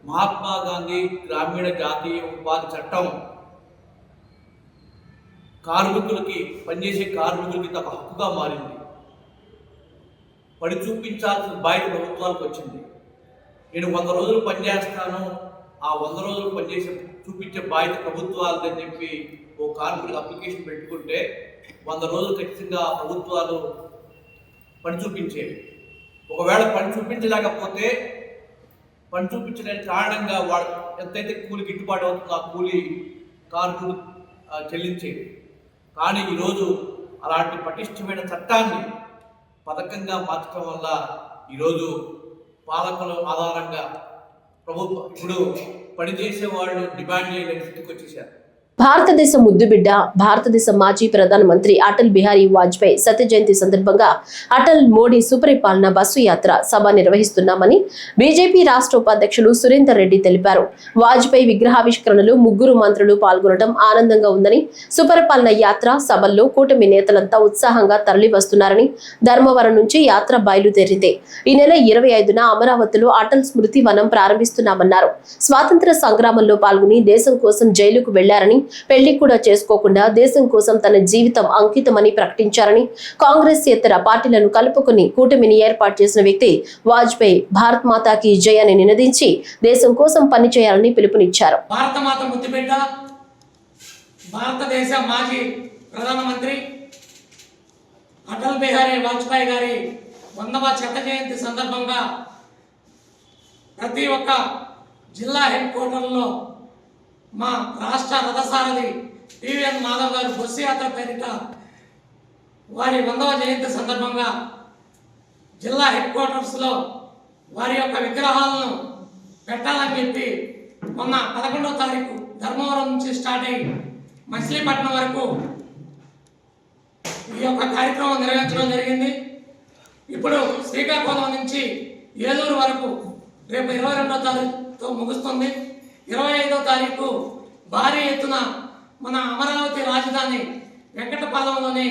మహాత్మా గాంధీ గ్రామీణ జాతీయ ఉపాధి చట్టం కార్మికులకి, పనిచేసే కార్మికులకి తమ హక్కుగా మారింది. పడి చూపించాల్సిన బాధ్యత ప్రభుత్వాలకు వచ్చింది. నేను 100 రోజులు పనిచేస్తాను, ఆ 100 రోజులు చూపించే బాధ్యత ప్రభుత్వాలని చెప్పి ఓ కార్మికులకు అప్లికేషన్ పెట్టుకుంటే 100 రోజులు ఖచ్చితంగా ప్రభుత్వాలు పని చూపించేవి. ఒకవేళ పని చూపించలేకపోతే పని చూపించడానికి కారణంగా వాడు ఎంతైతే కూలి గిట్టుబాటు అవుతుందో ఆ కూలి కార్మికులు చెల్లించేవి. కానీ ఈరోజు అలాంటి పటిష్టమైన చట్టాన్ని పథకంగా మార్చడం వల్ల ఈరోజు పాలకుల ఆధారంగా ప్రభుత్వం ఇప్పుడు పనిచేసే వాళ్ళు డిమాండ్ చేయలేని స్థితికి వచ్చేసారు. భారతదేశ ముద్దుబిడ్డ భారతదేశ మాజీ ప్రధానమంత్రి అటల్ బిహారీ వాజ్పేయి సత్య జయంతి సందర్భంగా అటల్ మోడీ సుపరిపాలన బస్సు యాత్ర సభ నిర్వహిస్తున్నామని బీజేపీ రాష్ట్ర ఉపాధ్యక్షులు సురేందర్ రెడ్డి తెలిపారు. వాజ్పేయి విగ్రహావిష్కరణలో 3 మంత్రులు పాల్గొనడం ఆనందంగా ఉందని, సుపరిపాలన యాత్ర సభల్లో కూటమి నేతలంతా ఉత్సాహంగా తరలి వస్తున్నారని, ధర్మవరం నుంచి యాత్ర బయలుదేరింది. ఈ నెల 25న అమరావతిలో అటల్ స్మృతి వనం ప్రారంభిస్తున్నామన్నారు. స్వాతంత్ర సంగ్రామంలో పాల్గొని దేశం కోసం జైలుకు వెళ్లారని, పెళ్లి కూడా చేసుకోకుండా దేశం కోసం తన జీవితం అంకితమని ప్రకటించారని, కాంగ్రెస్ ఇతర పార్టీలను కలుపుకుని కూటమిని ఏర్పాటు చేసిన వ్యక్తి వాజ్పేయి భారత్ మాతాకి జై అని నినదించి దేశం కోసం పనిచేయాలని పిలుపునిచ్చారు. భారత మాత ముద్దుబిడ్డ భారతదేశ మాజీ ప్రధానమంత్రి అటల్ బిహారీ వాజ్పేయి గారి 100వ శత జయంతి సందర్భంగా ప్రతి ఒక్క జిల్లా హెడ్ క్వార్టర్లో మా రాష్ట్ర రథసారథి టీవీఎన్ మాధవ్ గారు బస్సు యాత్ర పేరిట వారి 100వ జయంతి సందర్భంగా జిల్లా హెడ్ క్వార్టర్స్లో వారి యొక్క విగ్రహాలను పెట్టాలని చెప్పి మొన్న 11వ తారీఖు ధర్మవరం నుంచి స్టార్ట్ అయ్యి మచిలీపట్నం వరకు ఈ యొక్క కార్యక్రమం నిర్వహించడం జరిగింది. ఇప్పుడు శ్రీకాకుళం నుంచి ఏలూరు వరకు రేపు 22వ తారీఖుతో ముగుస్తుంది. 25వ తారీఖు భారీ ఎత్తున మన అమరావతి రాజధాని వెంకటపాలెంలోని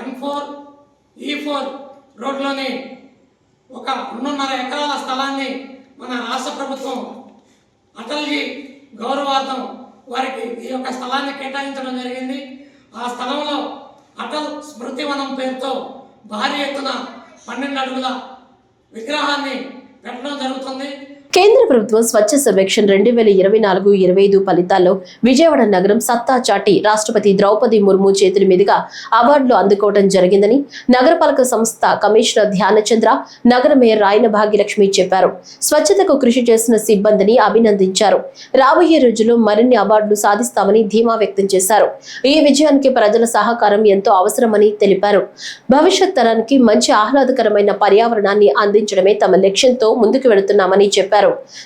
M4 E4 రోడ్లోని ఒక 2.5 ఎకరాల స్థలాన్ని మన రాష్ట్ర ప్రభుత్వం అటల్జీ గౌరవార్థం వారికి ఈ యొక్క స్థలాన్ని కేటాయించడం జరిగింది. ఆ స్థలంలో అటల్ స్మృతి వనం పేరుతో భారీ ఎత్తున 12 అడుగుల విగ్రహాన్ని పెట్టడం జరుగుతుంది. కేంద్ర ప్రభుత్వం స్వచ్ఛ సర్వేక్షణ్ 2024-25 ఫలితాల్లో విజయవాడ నగరం సత్తా చాటి రాష్ట్రపతి ద్రౌపది ముర్ము చేతుల మీదుగా అవార్డులు అందుకోవడం జరిగిందని నగరపాలక సంస్థ కమిషనర్ ధ్యానచంద్ర, నగర మేయర్ రాయన భాగ్యలక్ష్మి చెప్పారు. స్వచ్ఛతకు కృషి చేసిన సిబ్బందిని అభినందించారు. రాబోయే రోజుల్లో మరిన్ని అవార్డులు సాధిస్తామని ధీమా వ్యక్తం చేశారు. ఈ విజయానికి ప్రజల సహకారం ఎంతో అవసరమని తెలిపారు. భవిష్యత్ తరానికి మంచి ఆహ్లాదకరమైన పర్యావరణాన్ని అందించడమే తమ లక్ష్యంతో ముందుకు వెళుతున్నామని చెప్పారు.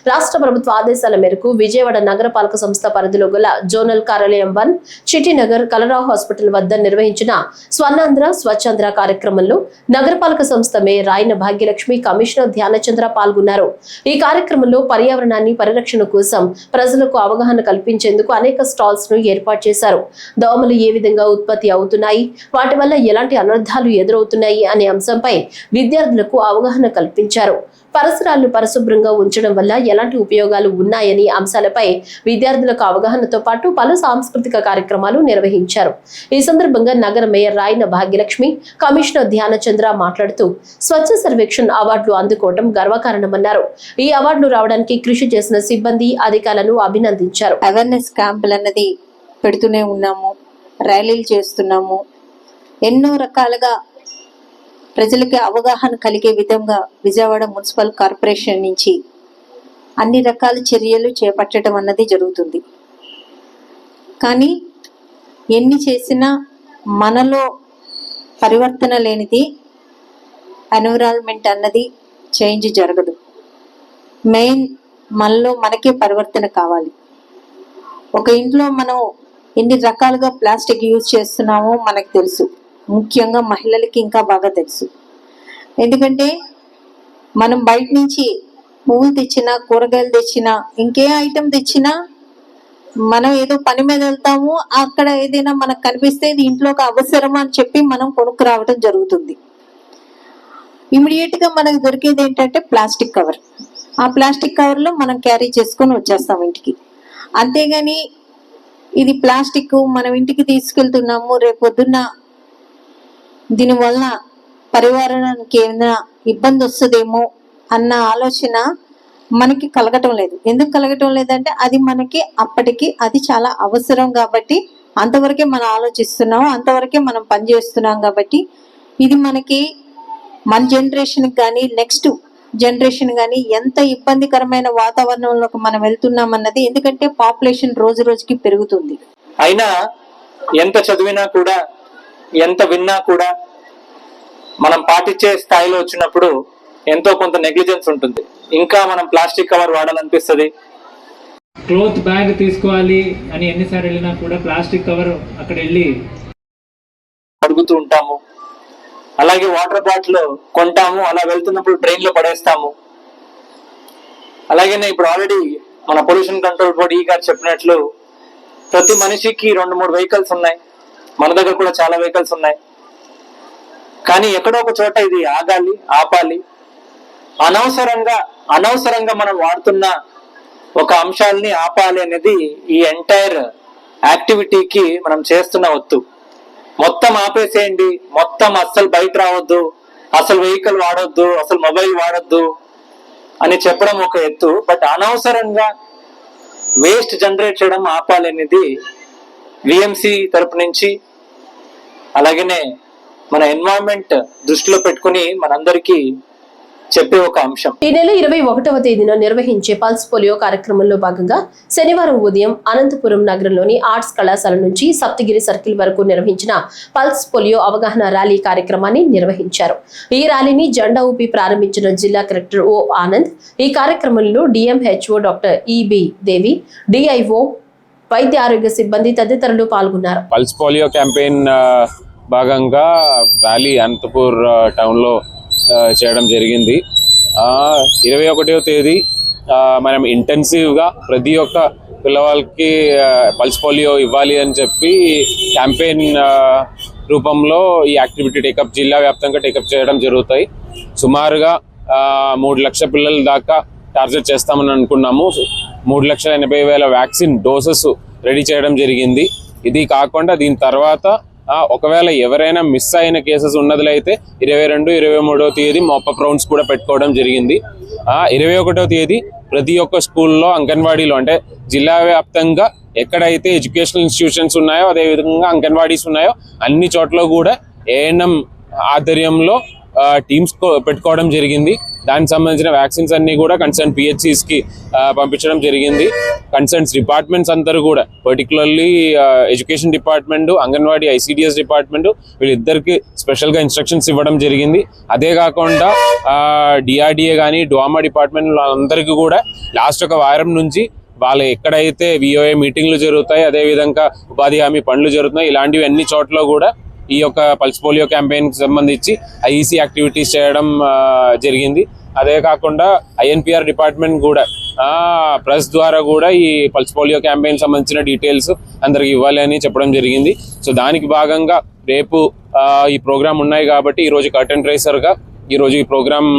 రాష్ట్ర ప్రభుత్వ ఆదేశాల మేరకు విజయవాడ నగరపాలక సంస్థ పరిధిలో గల జోనల్ కార్యాలయం 1, చిట్టినగర్, కలరావు హాస్పిటల్ వద్ద నిర్వహించిన స్వర్ణాంధ్ర స్వచ్ఛాంధ్ర కార్యక్రమంలో నగరపాలక సంస్థ మేయర్ రాయన భాగ్యలక్ష్మి, కమిషనర్ ధ్యానచంద్ర పాల్గొన్నారు. ఈ కార్యక్రమంలో పర్యావరణాన్ని పరిరక్షణ కోసం ప్రజలకు అవగాహన కల్పించేందుకు అనేక స్టాల్స్ ను ఏర్పాటు చేశారు. దోమలు ఏ విధంగా ఉత్పత్తి అవుతున్నాయి, వాటి వల్ల ఎలాంటి అనర్థాలు ఎదురవుతున్నాయి అనే అంశంపై విద్యార్థులకు అవగాహన కల్పించారు. పరిసరాలను పరిశుభ్రంగా ఉంచడం వల్ల ఎలాంటి ఉపయోగాలు ఉన్నాయని అంశాలపై విద్యార్థులకు అవగాహనతో పాటు పలు సాంస్కృతిక కార్యక్రమాలు నిర్వహించారు. ఈ సందర్భంగా నగర మేయర్ రాయన భాగ్యలక్ష్మి, కమిషనర్ ధ్యానచంద్ర మాట్లాడుతూ స్వచ్ఛ సర్వేక్షణ్ అవార్డులు అందుకోవడం గర్వకారణమన్నారు. ఈ అవార్డులు రావడానికి కృషి చేసిన సిబ్బంది, అధికారులను అభినందించారు. అవేర్నెస్ క్యాంపులు అన్నది పెడుతూనే ఉన్నాము, ర్యాలీలు చేస్తున్నాము. ఎన్నో రకాలుగా ప్రజలకి అవగాహన కలిగే విధంగా విజయవాడ మున్సిపల్ కార్పొరేషన్ నుంచి అన్ని రకాల చర్యలు చేపట్టడం అన్నది జరుగుతుంది. కానీ ఎన్ని చేసినా మనలో పరివర్తన లేనిది ఎన్విరాన్మెంట్ అన్నది చేంజ్ జరగదు. మెయిన్ మనలో మనకే పరివర్తన కావాలి. ఒక ఇంట్లో మనం ఎన్ని రకాలుగా ప్లాస్టిక్ యూజ్ చేస్తున్నామో మనకు తెలుసు. ముఖ్యంగా మహిళలకి ఇంకా బాగా తెలుసు. ఎందుకంటే మనం బయట నుంచి పువ్వులు తెచ్చినా, కూరగాయలు తెచ్చినా, ఇంకే ఐటెం తెచ్చినా మనం ఏదో పని మీద వెళ్తాము, అక్కడ ఏదైనా మనకు కనిపిస్తే ఇది ఇంట్లోకి అవసరమా అని చెప్పి మనం కొనుక్కు రావడం జరుగుతుంది. ఇమీడియట్ గా మనకు దొరికేది ఏంటంటే ప్లాస్టిక్ కవర్. ఆ ప్లాస్టిక్ కవర్ లో మనం క్యారీ చేసుకొని వచ్చేస్తాం ఇంటికి. అంతేగాని ఇది ప్లాస్టిక్ మనం ఇంటికి తీసుకెళ్తున్నాము, రేపు పొద్దున్న దీనివల్ల పరివారానికి ఏమైనా ఇబ్బంది వస్తుందేమో అన్న ఆలోచన మనకి కలగటం లేదు. ఎందుకు కలగటం లేదంటే అది మనకి అప్పటికి అది చాలా అవసరం కాబట్టి అంతవరకే మనం ఆలోచిస్తున్నాము, అంతవరకే మనం పనిచేస్తున్నాం. కాబట్టి ఇది మనకి మన జనరేషన్ కానీ నెక్స్ట్ జనరేషన్ కానీ ఎంత ఇబ్బందికరమైన వాతావరణంలోకి మనం వెళ్తున్నాం అన్నది. ఎందుకంటే పాపులేషన్ రోజు రోజుకి పెరుగుతుంది. అయినా ఎంత చదివినా కూడా, ఎంత విన్నా కూడా మనం పాటించే స్థాయిలో వచ్చినప్పుడు ఎంతో కొంత నెగ్లిజెన్స్ ఉంటుంది. ఇంకా మనం ప్లాస్టిక్ కవర్ వాడాలనిపిస్తుంది. క్లోత్ బ్యాగ్ తీసుకోవాలి అని ఎన్నిసార్లు వెళ్ళినా కూడా ప్లాస్టిక్ కవర్ అక్కడ వెళ్ళి అడుగుతూ ఉంటాము. అలాగే వాటర్ బాటిల్ కొంటాము, అలా వెళ్తున్నప్పుడు ట్రైన్ లో పడేస్తాము. అలాగే ఇప్పుడు ఆల్రెడీ మన పొల్యూషన్ కంట్రోల్ బోర్డు గారు చెప్పినట్లు ప్రతి మనిషికి 2-3 వెహికల్స్ ఉన్నాయి. మన దగ్గర కూడా చాలా వెహికల్స్ ఉన్నాయి. కానీ ఎక్కడో ఒక చోట ఇది ఆగాలి, ఆపాలి. అనవసరంగా మనం వాడుతున్న ఒక అంశాలని ఆపాలి అనేది ఈ ఎంటైర్ యాక్టివిటీకి మనం చేస్తున్న వత్తు. మొత్తం ఆపేసేయండి, మొత్తం అస్సలు బయట రావద్దు, అసలు వెహికల్ వాడొద్దు, అసలు మొబైల్ వాడొద్దు అని చెప్పడం ఒక ఎత్తు. బట్ అనవసరంగా వేస్ట్ జనరేట్ చేయడం ఆపాలి అనేది విఎంసి తరపు నుంచి, అలాగనే మన ఎన్వైరన్మెంట్ దృష్టిలో పెట్టుకుని మనందరికీ చెప్పే ఒక అంశం. ఈ నెల 21వ తేదీన నిర్వహించే పల్స్ పోలియో కార్యక్రమంలో భాగంగా శనివారం ఉదయం అనంతపురం నగరంలోని ఆర్ట్స్ కళాశాల నుంచి సప్తగిరి సర్కిల్ వరకు నిర్వహించిన పల్స్ పోలియో అవగాహన ర్యాలీ కార్యక్రమాన్ని నిర్వహించారు. ఈ ర్యాలీని జెండా ఊపి ప్రారంభించిన జిల్లా కలెక్టర్ ఓ ఆనంద్. ఈ కార్యక్రమంలో డిఎంహెచ్ఓ డాక్టర్ ఈబి దేవి, డిఐఓ, వైద్య ఆరోగ్య సిబ్బంది తదితరులు పాల్గొన్నారు. పల్స్ పోలియో క్యాంపెయిన్ భాగంగా ర్యాలీ అనంతపూర్ టౌన్ లో చేయడం జరిగింది. 21వ తేదీ మనం ఇంటెన్సివ్ గా ప్రతి ఒక్క పిల్లవాళ్ళకి పల్స్ పోలియో ఇవ్వాలి అని చెప్పి క్యాంపెయిన్ రూపంలో ఈ యాక్టివిటీ టేకప్ జిల్లా వ్యాప్తంగా టేకప్ చేయడం జరుగుతాయి. సుమారుగా 3 లక్షల పిల్లల దాకా టార్గెట్ చేస్తామని అనుకున్నాము. 3,80,000 వ్యాక్సిన్ డోసెస్ రెడీ చేయడం జరిగింది. ఇది కాకుండా దీని తర్వాత ఒకవేళ ఎవరైనా మిస్ అయిన కేసెస్ ఉన్నట్లయితే 22, 23వ తేదీ మాపప్ రౌండ్స్ కూడా పెట్టుకోవడం జరిగింది. 21వ తేదీ ప్రతి ఒక్క స్కూల్లో, అంగన్వాడీలో, అంటే జిల్లా వ్యాప్తంగా ఎక్కడైతే ఎడ్యుకేషనల్ ఇన్స్టిట్యూషన్స్ ఉన్నాయో అదేవిధంగా అంగన్వాడీస్ ఉన్నాయో అన్ని చోట్ల కూడా ఏఎన్ఎం ఆధ్వర్యంలో టీమ్స్ పెట్టుకోవడం జరిగింది. దానికి సంబంధించిన వ్యాక్సిన్స్ అన్ని కూడా కన్సర్న్ పిహెచ్సిస్ కి పంపించడం జరిగింది. కన్సర్న్స్ డిపార్ట్మెంట్స్ అందరూ కూడా, particularly education department, anganwadi, ICDS department, వీళ్ళిద్దరికి స్పెషల్ గా ఇన్స్ట్రక్షన్స్ ఇవ్వడం జరిగింది. అదే కాకుండా డిఆర్డిఏ కానీ డ్వామా డిపార్ట్మెంట్ అందరికీ కూడా లాస్ట్ ఒక వారం నుంచి వాళ్ళు ఎక్కడైతే విఓఏ మీటింగ్లు జరుగుతాయి, అదేవిధంగా ఉపాధి హామీ పనులు జరుగుతున్నాయి, ఇలాంటివి అన్ని చోట్ల కూడా ఈ యొక్క పల్స్ పోలియో క్యాంపెయిన్ కి సంబంధించి ఐఈసీ యాక్టివిటీస్ చేయడం జరిగింది. అదే కాకుండా ఐఎన్పిఆర్ డిపార్ట్మెంట్ కూడా ప్రెస్ ద్వారా కూడా ఈ పల్స్ పోలియో క్యాంపెయిన్ సంబంధించిన డీటెయిల్స్ అందరికి ఇవ్వాలి అని చెప్పడం జరిగింది. సో దానికి భాగంగా రేపు ఈ ప్రోగ్రామ్ ఉన్నాయి కాబట్టి ఈ రోజు కర్టెన్ రైజర్ గా ఈ రోజు ఈ ప్రోగ్రామ్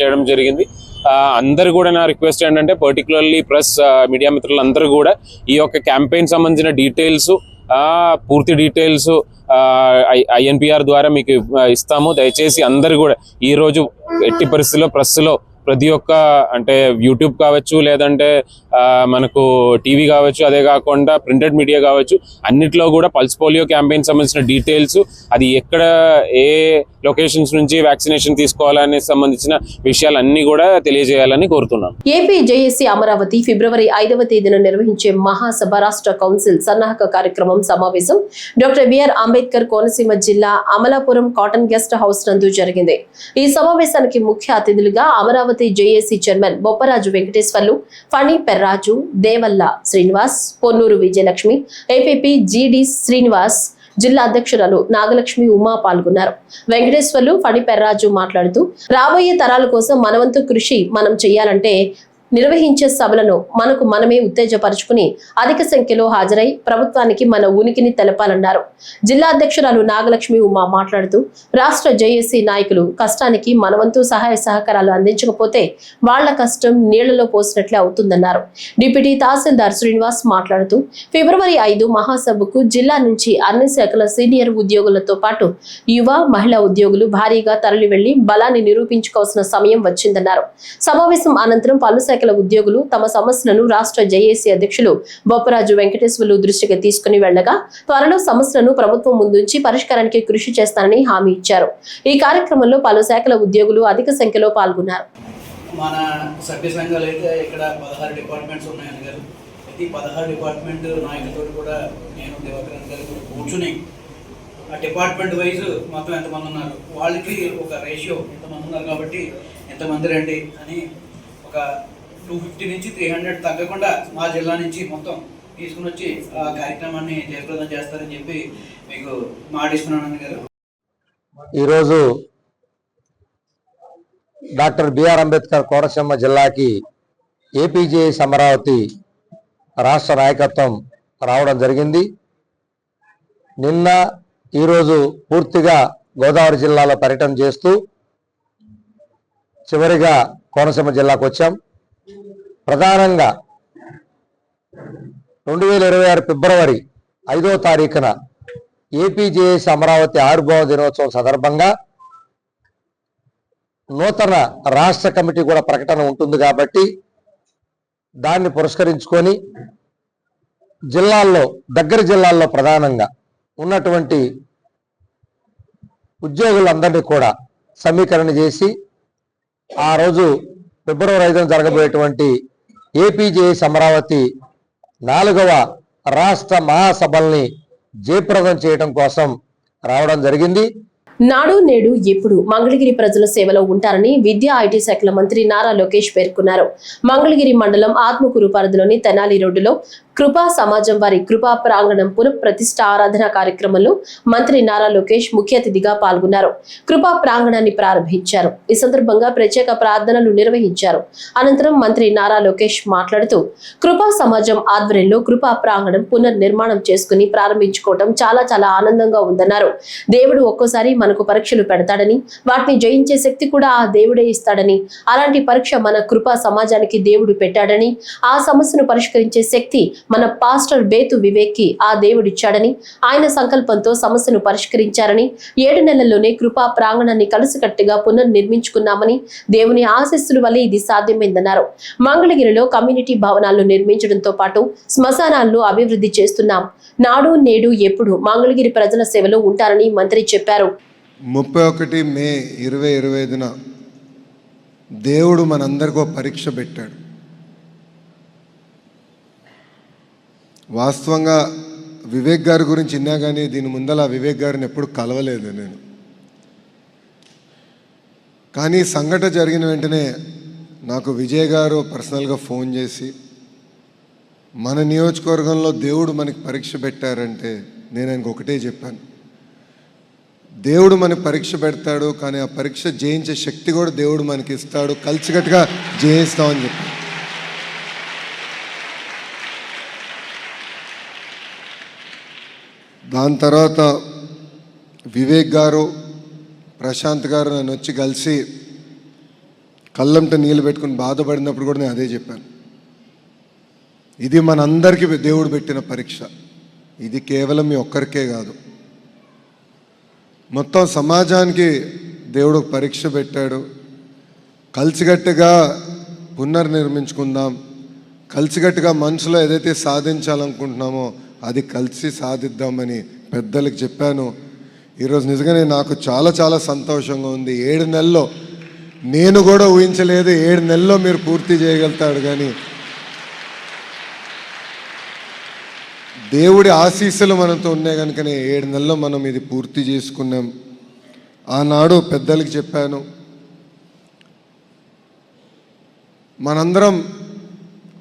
చేయడం జరిగింది. అందరు కూడా నా రిక్వెస్ట్ ఏంటంటే పర్టికులర్లీ ప్రెస్, మీడియా మిత్రులందరూ కూడా ఈ యొక్క క్యాంపెయిన్ సంబంధించిన డీటెయిల్స్, పూర్తి డీటెయిల్స్ ఐఎన్పిఆర్ ద్వారా మీకు ఇస్తాము. దయచేసి అందరు కూడా ఈ రోజు ఎట్టి పరిస్థితుల్లో ప్రెస్లో ప్రతి ఒక్క, అంటే యూట్యూబ్ కావచ్చు, లేదంటే మనకు టీవీ కావచ్చు, అదే కాకుండా ప్రింటెడ్ మీడియా కావచ్చు, అన్నిట్లో కూడా పల్స్ పోలియో క్యాంపెయిన్ సంబంధించిన డీటెయిల్స్, అది ఎక్కడ ఏ లొకేషన్స్ నుంచి వ్యాక్సినేషన్ తీసుకోవాలనే సంబంధించిన విషయాలన్నీ కూడా తెలియజేయాలని కోరుతున్నాను. ఏపీ జేఏసీ అమరావతి ఫిబ్రవరి 5వ తేదీన నిర్వహించే మహాసభ రాష్ట్ర కౌన్సిల్ సన్నాహక కార్యక్రమం సమావేశం డాక్టర్ బిఆర్ అంబేద్కర్ కోనసీమ జిల్లా అమలాపురం కాటన్ గెస్ట్ హౌస్ నందు జరిగింది. ఈ సమావేశానికి ముఖ్య అతిథులుగా Amaravati JAC chairman Bopparaju Venkateswarlu, Phani Perraju, Devalla Srinivas, Ponnuru Vijayalakshmi, APP Jeedi Srinivas, జిల్లా అధ్యక్షురాలు నాగలక్ష్మి ఉమా పాల్గొన్నారు. వెంకటేశ్వర్లు, ఫణి పెర్రాజు మాట్లాడుతూ రాబోయే తరాల కోసం మనవంతు కృషి మనం చేయాలంటే నిర్వహించే సభలను మనకు మనమే ఉత్తేజపరుచుకుని అధిక సంఖ్యలో హాజరై ప్రభుత్వానికి మన ఉనికిని తెలపాలన్నారు. జిల్లా అధ్యక్షురాలు నాగలక్ష్మి ఉమా మాట్లాడుతూ రాష్ట్ర జేఏసీ నాయకులు కష్టానికి మనవంతు సహాయ సహకారాలు అందించకపోతే వాళ్ల కష్టం నీళ్లలో పోసినట్లే అవుతుందన్నారు. డిప్యూటీ తహసీల్దార్ శ్రీనివాస్ మాట్లాడుతూ ఫిబ్రవరి 5 మహాసభకు జిల్లా నుంచి అన్ని శాఖల సీనియర్ ఉద్యోగులతో పాటు యువ, మహిళా ఉద్యోగులు భారీగా తరలి వెళ్లి బలాన్ని నిరూపించుకోవాల్సిన సమయం వచ్చిందన్నారు. సమావేశం అనంతరం పలు శాఖల ఉద్యోగులు తమ సమస్యలను రాష్ట్ర జేఏసీ అధ్యక్షులు బొప్పరాజు వెంకటేశ్వర్లు దృష్టికి తీసుకుని వెళ్లగా త్వరలో సమస్యలను ప్రభుత్వం ముందుంచి పరిష్కారానికి కృషి చేస్తానని హామీ ఇచ్చారు. ఈ కార్యక్రమంలో పలు శాఖల ఉద్యోగులు అధిక సంఖ్యలో పాల్గొన్నారు. మన సభ్య సంఘాలు అయితే ఇక్కడ 16 డిపార్ట్మెంట్స్ ఉన్నాయని గారు, ఈ 16 డిపార్ట్మెంట్ నాయకులతో కూడా నేను దివాకరన్ గారు కూర్చుని ఆ డిపార్ట్మెంట్ వైజ్ మొత్తం ఎంతమంది ఉన్నారు, వాళ్ళకి ఒక రేషియో ఎంతమంది ఉన్నారు కాబట్టి ఎంతమంది రండి అని ఒక 250 నుంచి 300 తగ్గకుండా మా జిల్లా నుంచి మొత్తం తీసుకుని వచ్చి ఆ కార్యక్రమాన్ని జయప్రదం చేస్తారని చెప్పి మీకు మాటిస్తున్నాను గారు. ఈరోజు డాక్టర్ బిఆర్ అంబేద్కర్ కోనసీమ జిల్లాకి ఏపీజేఎస్ అమరావతి రాష్ట్ర నాయకత్వం రావడం జరిగింది. నిన్న ఈరోజు పూర్తిగా గోదావరి జిల్లాలో పర్యటన చేస్తూ చివరిగా కోనసీమ జిల్లాకు వచ్చాం. ప్రధానంగా 2026 ఫిబ్రవరి 5వ తారీఖున ఏపీజేఎస్ అమరావతి ఆవిర్భావ దినోత్సవం సందర్భంగా నూతన రాష్ట్ర కమిటీ కూడా ప్రకటన ఉంటుంది కాబట్టి దాన్ని పురస్కరించుకొని జిల్లాల్లో దగ్గర జిల్లాల్లో ప్రధానంగా ఉన్నటువంటి ఉద్యోగులందరినీ కూడా సమీకరణ చేసి ఆ రోజు ఫిబ్రవరి 5న జరగబోయేటువంటి ఏపీజేఎస్ అమరావతి 4వ రాష్ట్ర మహాసభల్ని జయప్రదం చేయడం కోసం రావడం జరిగింది. నాడు నేడు ఎప్పుడు మంగళగిరి ప్రజల సేవలో ఉంటారని విద్యా ఐటీ శాఖల మంత్రి నారా లోకేష్ పేర్కొన్నారు. మంగళగిరి మండలం ఆత్మకూరు పరిధిలోని తెనాలి రోడ్డులో కృపా సమాజం వారి కృపా ప్రాంగణం పునఃప్రతిష్ఠ ఆరాధన కార్యక్రమంలో మంత్రి నారా లోకేష్ ముఖ్య అతిథిగా పాల్గొన్నారు. కృపా ప్రాంగణాన్ని ప్రారంభించారు. ఈ సందర్భంగా ప్రత్యేక ప్రార్థనలు నిర్వహించారు. అనంతరం మంత్రి నారా లోకేష్ మాట్లాడుతూ కృపా సమాజం ఆధ్వర్యంలో కృపా ప్రాంగణం పునర్నిర్మాణం చేసుకుని ప్రారంభించుకోవడం చాలా చాలా ఆనందంగా ఉందన్నారు. దేవుడు ఒక్కోసారి మనకు పరీక్షలు పెడతాడని, వాటిని జయించే శక్తి కూడా ఆ దేవుడే ఇస్తాడని, అలాంటి పరీక్ష మన కృపా సమాజానికి దేవుడు పెట్టాడని, ఆ సమస్యను పరిష్కరించే శక్తి మన పాస్టర్ బేతు వివేక్ కి ఆ దేవుడిచ్చాడని, ఆయన సంకల్పంతో సమస్యను పరిష్కరించారని, 7 నెలల్లోనే కృపా ప్రాంగణాన్ని కలిసికట్టుగా పునర్నిర్మించుకున్నామని, దేవుని ఆశీస్సుల వల్ల ఇది సాధ్యమైందన్నారు. మంగళగిరిలో కమ్యూనిటీ భవనాలను నిర్మించడంతో పాటు శ్మశానాలను అభివృద్ధి చేస్తున్నాం. నాడు నేడు ఎప్పుడు మంగళగిరి ప్రజల సేవలో ఉంటారని మంత్రి చెప్పారు. 31 మే 2025న దేవుడు మనందరికీ పరీక్ష పెట్టాడు. వాస్తవంగా వివేక్ గారి గురించి విన్నా కానీ దీని ముందల వివేక్ గారిని ఎప్పుడు కలవలేదు నేను. కానీ సంఘటన జరిగిన వెంటనే నాకు విజయ్ గారు పర్సనల్గా ఫోన్ చేసి మన నియోజకవర్గంలో దేవుడు మనకి పరీక్ష పెట్టారంటే నేను ఆయనకు ఒకటే చెప్పాను, దేవుడు మనకి పరీక్ష పెడతాడు, కానీ ఆ పరీక్ష జయించే శక్తి కూడా దేవుడు మనకి ఇస్తాడు, కలిసికట్టుగా జయిస్తామని చెప్పాను. దాని తర్వాత వివేక్ గారు, ప్రశాంత్ గారు నన్ను వచ్చి కలిసి కళ్ళంట నీళ్ళు పెట్టుకుని బాధపడినప్పుడు కూడా నేను అదే చెప్పాను, ఇది మనందరికీ దేవుడు పెట్టిన పరీక్ష, ఇది కేవలం మీ ఒక్కరికే కాదు, మొత్తం సమాజానికి దేవుడు పరీక్ష పెట్టాడు. కలిసికట్టుగా పునర్నిర్మించుకుందాం, కలిసికట్టుగా మనసులో ఏదైతే సాధించాలనుకుంటున్నామో అది కలిసి సాధిద్దామని పెద్దలకు చెప్పాను. ఈరోజు నిజంగానే నాకు చాలా చాలా సంతోషంగా ఉంది. 7 నెలల్లో నేను కూడా ఊహించలేదు 7 నెలల్లో మీరు పూర్తి చేయగలుగుతాడు, కానీ దేవుడి ఆశీస్సులు మనతో ఉన్నాయి కనుకనే 7 నెలల్లో మనం ఇది పూర్తి చేసుకున్నాం. ఆనాడు పెద్దలకు చెప్పాను, మనందరం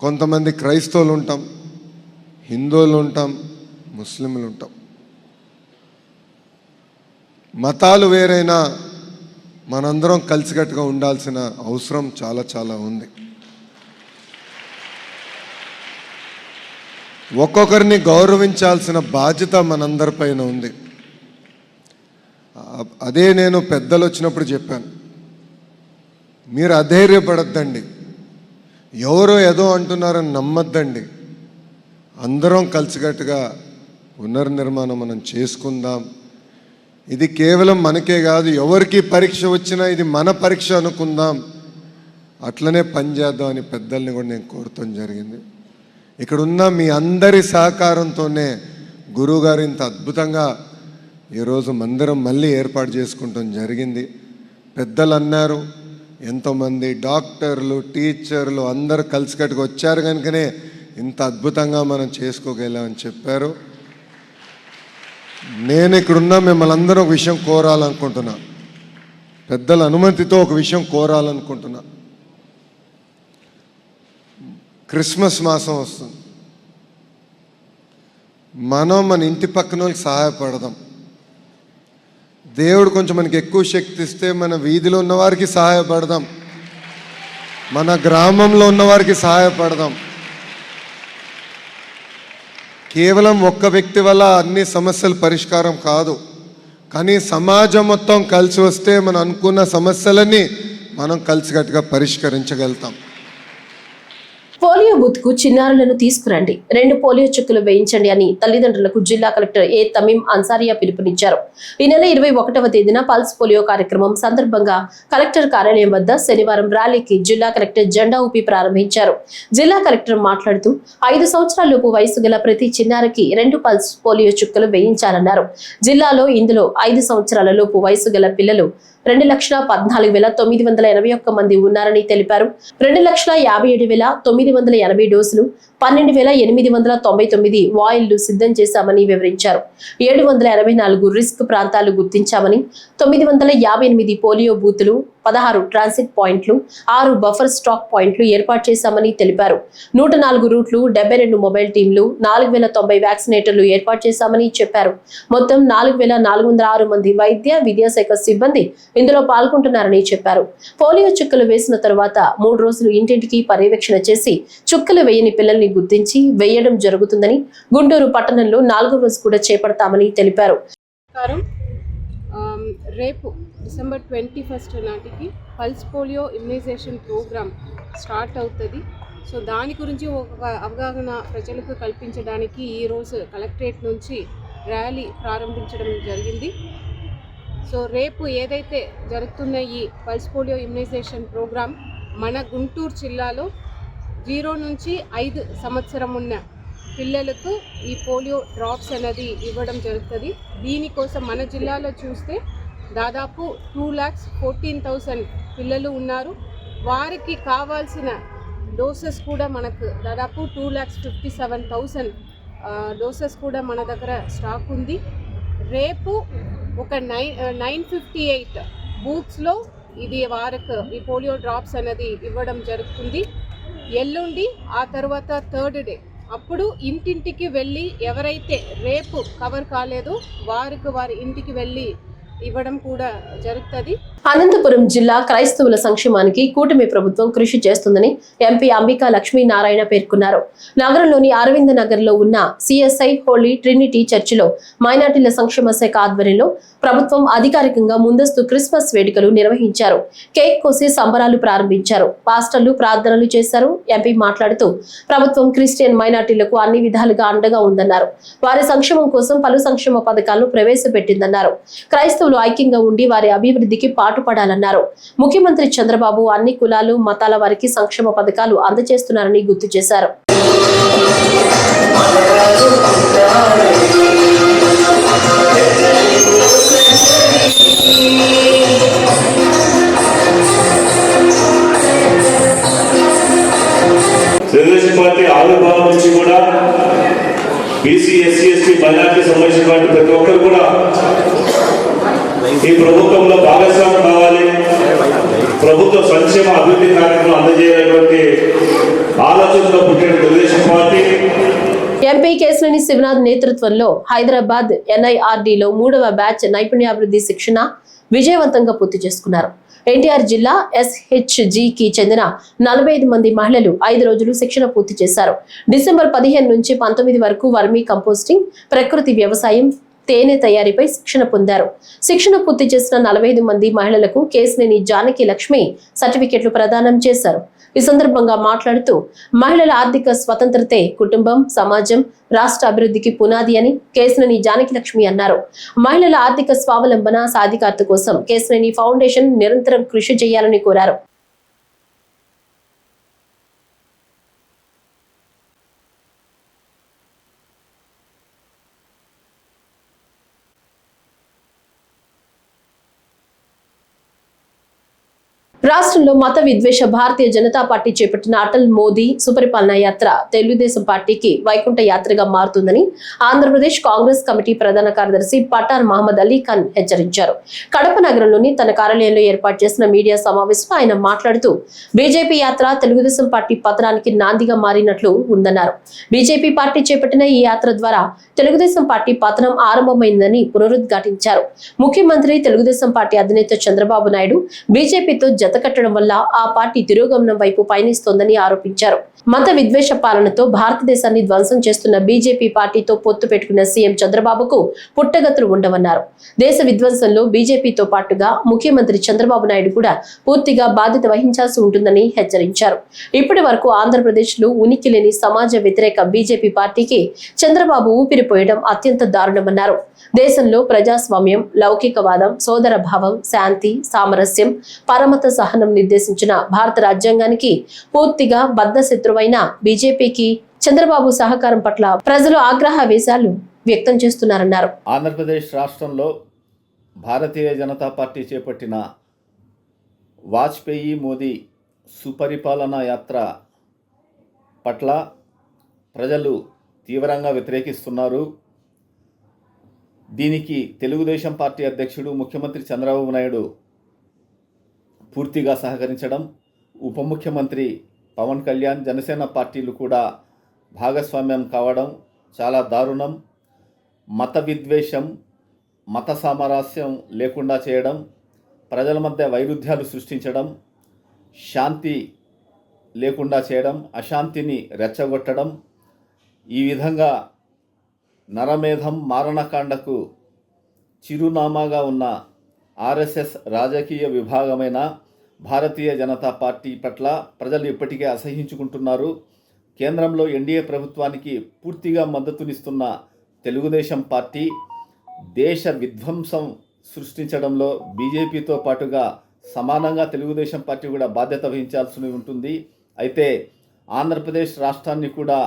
కొంతమంది క్రైస్తవులు ఉంటాం, హిందువులు ఉంటాం, ముస్లింలు ఉంటాం, మతాలు వేరైనా మనందరం కలిసికట్టుగా ఉండాల్సిన అవసరం చాలా చాలా ఉంది. ఒక్కొక్కరిని గౌరవించాల్సిన బాధ్యత మనందరిపైన ఉంది. అదే నేను పెద్దలు వచ్చినప్పుడు చెప్పాను, మీరు అధైర్యపడద్దండి, ఎవరో ఏదో అంటున్నారని నమ్మద్దండి, అందరం కలిసికట్టుగా పునర్నిర్మాణం మనం చేసుకుందాం. ఇది కేవలం మనకే కాదు, ఎవరికి పరీక్ష వచ్చినా ఇది మన పరీక్ష అనుకుందాం, అట్లనే పనిచేద్దాం అని పెద్దల్ని కూడా నేను కోరటం జరిగింది. ఇక్కడ ఉన్న మీ అందరి సహకారంతోనే గురువుగారు ఇంత అద్భుతంగా ఈరోజు మందిరం మళ్ళీ ఏర్పాటు చేసుకుంటాం జరిగింది. పెద్దలు అన్నారు, ఎంతోమంది డాక్టర్లు, టీచర్లు అందరూ కలిసికట్టుగా వచ్చారు కనుకనే ఇంత అద్భుతంగా మనం చేసుకోగలామని చెప్పారు. నేను ఇక్కడున్న మిమ్మల్ని అందరూ ఒక విషయం కోరాలనుకుంటున్నా, పెద్దల అనుమతితో ఒక విషయం కోరాలనుకుంటున్నా. క్రిస్మస్ మాసం వస్తుంది. మనం మన ఇంటి పక్కన వాళ్ళకి సహాయపడదాం. దేవుడు కొంచెం మనకి ఎక్కువ శక్తి ఇస్తే మన వీధిలో ఉన్నవారికి సహాయపడదాం, మన గ్రామంలో ఉన్నవారికి సహాయపడదాం. కేవలం ఒక్క వ్యక్తి వల్ల అన్ని సమస్యలు పరిష్కారం కాదు, కానీ సమాజం మొత్తం కలిసి వస్తే మనం అనుకున్న సమస్యలన్నీ మనం కలిసికట్టుగా పరిష్కరించగలుగుతాం. పోలియో బూత్ కు చిన్నారులను తీసుకురండి, 2 పోలియో చుక్కలు వేయించండి అని తల్లిదండ్రులకు జిల్లా కలెక్టర్ ఏ తమీం అన్సారియా పిలుపునిచ్చారు. ఈ నెల 21వ తేదీన పల్స్ పోలియో కార్యక్రమం సందర్భంగా కలెక్టర్ కార్యాలయం వద్ద శనివారం ర్యాలీకి జిల్లా కలెక్టర్ జెండా ఊపి ప్రారంభించారు. జిల్లా కలెక్టర్ మాట్లాడుతూ 5 సంవత్సరాలలోపు వయసు గల ప్రతి చిన్నారికి 2 పల్స్ పోలియో చుక్కలు వేయించాలన్నారు. జిల్లాలో ఇందులో 5 సంవత్సరాల లోపు వయసు గల పిల్లలు 2,14,981 మంది ఉన్నారని తెలిపారు. 2,57,980 డోసులు, 12,899 వాయిల్లు సిద్ధం చేశామని వివరించారు. 784 రిస్క్ ప్రాంతాలు గుర్తించామని, 958 పోలియో బూతులు, 16 ట్రాన్సిట్ పాయింట్లు, 6 బఫర్ స్టాక్ పాయింట్లు ఏర్పాటు చేశామని తెలిపారు. 104 రూట్లు, 72 మొబైల్ టీంలు, 4,090 వ్యాక్సినేటర్లు ఏర్పాటు చేశామని చెప్పారు. మొత్తం 4,406 మంది వైద్య విద్యాశాఖ సిబ్బంది ఇందులో పాల్గొంటున్నారని చెప్పారు. పోలియో చుక్కలు వేసిన తరువాత 3 రోజులు ఇంటింటికి పర్యవేక్షణ చేసి చుక్కలు వేయని పిల్లల్ని గుర్తించి వేయడం జరుగుతుందని, గుంటూరు పట్టణంలో 4వ రోజు కూడా చేపడతామని తెలిపారు. రేపు డిసెంబర్ 21 నాటికి pulse polio immunisation programme start అవుతుంది. సో దాని గురించి ఒక అవగాహన ప్రజలకు కల్పించడానికి ఈరోజు కలెక్టరేట్ నుంచి ర్యాలీ ప్రారంభించడం జరిగింది. సో రేపు ఏదైతే జరుగుతున్న ఈ పల్స్ పోలియో ఇమ్యునైజేషన్ ప్రోగ్రామ్ మన గుంటూరు జిల్లాలో 0 నుంచి 5 సంవత్సరం ఉన్న పిల్లలకు ఈ పోలియో డ్రాప్స్ అనేది ఇవ్వడం జరుగుతుంది. దీనికోసం మన జిల్లాలో చూస్తే దాదాపు 2,14,000 పిల్లలు ఉన్నారు. వారికి కావాల్సిన డోసెస్ కూడా మనకు దాదాపు 2,57,000 డోసెస్ కూడా మన దగ్గర స్టాక్ ఉంది. రేపు ఒక 958 బూత్స్లో ఇది వారికి ఈ పోలియో డ్రాప్స్ అనేది ఇవ్వడం జరుగుతుంది. ఎల్లుండి ఆ తర్వాత 3rd డే అప్పుడు ఇంటింటికి వెళ్ళి ఎవరైతే రేపు కవర్ కాలేదో వారి ఇంటికి వెళ్ళి ఇవ్వడం కూడా జరుగుతుంది. అనంతపురం జిల్లా క్రైస్తవుల సంక్షేమానికి కూటమి ప్రభుత్వం కృషి చేస్తుందని ఎంపీ అంబికా లక్ష్మీనారాయణ పేర్కొన్నారు. నగరంలోని అరవింద నగర్ లో ఉన్న సిఎస్ఐ హోలీ ట్రినిటీ చర్చిలో మైనార్టీల సంక్షేమ శాఖ ఆధ్వర్యంలో ప్రభుత్వం అధికారికంగా ముందస్తు క్రిస్మస్ వేడుకలు నిర్వహించారు. కేక్ కోసి సంబరాలు ప్రారంభించారు. పాస్టర్లు ప్రార్థనలు చేశారు. ఎంపీ మాట్లాడుతూ ప్రభుత్వం క్రిస్టియన్ మైనార్టీలకు అన్ని విధాలుగా అండగా ఉందన్నారు. వారి సంక్షేమం కోసం పలు సంక్షేమ పథకాలను ప్రవేశపెట్టిందన్నారు. క్రైస్తవులు ఐక్యంగా ఉండి వారి అభివృద్ధికి పాటుపడాలన్నారు. ముఖ్యమంత్రి చంద్రబాబు అన్ని కులాలు మతాల వారికి సంక్షేమ పథకాలు అందజేస్తున్నారని గుర్తు చేశారు. తెలుగుదేశం పార్టీ ఆవిర్భావం నుంచి కూడా బీసీ, ఎస్సీ, ఎస్టీ, మైనార్టీ సంబంధించిన ప్రతి ఒక్కరు కూడా ఈ ప్రభుత్వంలో భాగస్వామ్యం కావాలి, ప్రభుత్వ సంక్షేమ అభివృద్ధి కార్యక్రమం అందజేయాలనేటువంటి ఆలోచనతో పుట్టిన తెలుగుదేశం పార్టీ. ఎంపీ కేశినేని శివనాథ్ నేతృత్వంలో హైదరాబాద్ ఎన్ఐఆర్డీలో 3వ బ్యాచ్ నైపుణ్యాభివృద్ధి శిక్షణ విజయవంతంగా పూర్తి చేసుకున్నారు. ఎన్టీఆర్ జిల్లా SHGకి చెందిన 45 మంది మహిళలు 5 రోజులు శిక్షణ పూర్తి చేశారు. డిసెంబర్ 15 నుంచి 19 వరకు వర్మీ కంపోస్టింగ్, ప్రకృతి వ్యవసాయం, తేనె తయారీపై శిక్షణ పొందారు. శిక్షణ పూర్తి చేసిన 45 మంది మహిళలకు కేశినేని జానకి లక్ష్మి సర్టిఫికెట్లు ప్రదానం చేశారు. ఈ సందర్భంగా మాట్లాడుతూ మహిళల ఆర్థిక స్వతంత్రతే కుటుంబం, సమాజం, రాష్ట్ర అభివృద్ధికి పునాది అని కేశినేని జానకి లక్ష్మి అన్నారు. మహిళల ఆర్థిక స్వావలంబన సాధికారత కోసం కేశినేని ఫౌండేషన్ నిరంతరం కృషి చేయాలని కోరారు. రాష్ట్రంలో మత విద్వేష భారతీయ జనతా పార్టీ చేపట్టిన అటల్ మోదీ సుపరిపాలన యాత్ర తెలుగుదేశం పార్టీకి వైకుంఠ యాత్రగా మారుతుందని ఆంధ్రప్రదేశ్ కాంగ్రెస్ కమిటీ ప్రధాన కార్యదర్శి పఠాన్ మహమ్మద్ అలీ ఖాన్ హెచ్చరించారు. కడప నగరంలోని తన కార్యాలయంలో ఏర్పాటు చేసిన మీడియా సమావేశంలో ఆయన మాట్లాడుతూ బీజేపీ యాత్ర తెలుగుదేశం పార్టీ పతనానికి నాందిగా మారినట్లు ఉందన్నారు. బీజేపీ పార్టీ చేపట్టిన ఈ యాత్ర ద్వారా తెలుగుదేశం పార్టీ పతనం ఆరంభమైందని పునరుద్ఘాటించారు. ముఖ్యమంత్రి తెలుగుదేశం పార్టీ అధినేత చంద్రబాబు నాయుడు బీజేపీతో జతకట్టడం వల్ల ఆ పార్టీ తిరోగమనం వైపు పయనిస్తోందని ఆరోపించారు. మత విద్వేష పాలనతో భారతదేశాన్ని ధ్వంసం చేస్తున్న బీజేపీ పార్టీతో పొత్తు పెట్టుకున్న సీఎం చంద్రబాబుకు పుట్టగతులు ఉండవన్నారు. దేశ విధ్వంసంలో బీజేపీతో పాటుగా ముఖ్యమంత్రి చంద్రబాబు నాయుడు కూడా పూర్తిగా బాధ్యత వహించాల్సి ఉంటుందని హెచ్చరించారు. ఇప్పటి వరకు ఆంధ్రప్రదేశ్ లో ఉనికి లేని సమాజ వ్యతిరేక బీజేపీ పార్టీకి చంద్రబాబు ఊపిరిపోయడం అత్యంత దారుణమన్నారు. దేశంలో ప్రజాస్వామ్యం, లౌకికవాదం, సోదర భావం, శాంతి, సామరస్యం, పరమత సహనం నిర్దేశించిన భారత రాజ్యాంగానికి పూర్తిగా బద్ధ శత్రువైన బీజేపీకి చంద్రబాబు సహకారం పట్ల ప్రజలు ఆగ్రహావేశాలు వ్యక్తం చేస్తున్నారన్నారు. ఆంధ్రప్రదేశ్ రాష్ట్రంలో భారతీయ జనతా పార్టీ చేపట్టిన వాజ్పేయి మోదీ సుపరిపాలన యాత్ర పట్ల ప్రజలు తీవ్రంగా వ్యతిరేకిస్తున్నారు. దీనికి తెలుగుదేశం పార్టీ అధ్యక్షుడు ముఖ్యమంత్రి చంద్రబాబు నాయుడు పూర్తిగా సహకరించడం, ఉప ముఖ్యమంత్రి పవన్ కళ్యాణ్, జనసేన పార్టీలు కూడా భాగస్వామ్యం కావడం చాలా దారుణం. మత విద్వేషం, మత సామరస్యం లేకుండా చేయడం, ప్రజల మధ్య వైరుధ్యాలు సృష్టించడం, శాంతి లేకుండా చేయడం, అశాంతిని రెచ్చగొట్టడం, ఈ విధంగా నరమేధం మారణకాండకు చిరునామాగా ఉన్న ఆర్ఎస్ఎస్ రాజకీయ విభాగమైన భారతీయ జనతా పార్టీ పట్ల ప్రజలు ఇప్పటికే అసహ్యించుకుంటున్నారు. కేంద్రంలో ఎన్డీఏ ప్రభుత్వానికి పూర్తిగా మద్దతునిస్తున్న తెలుగుదేశం పార్టీ దేశ విధ్వంసం సృష్టించడంలో బీజేపీతో పాటుగా సమానంగా తెలుగుదేశం పార్టీ కూడా బాధ్యత వహించాల్సి ఉంటుంది. అయితే ఆంధ్రప్రదేశ్ రాష్ట్రాన్ని కూడా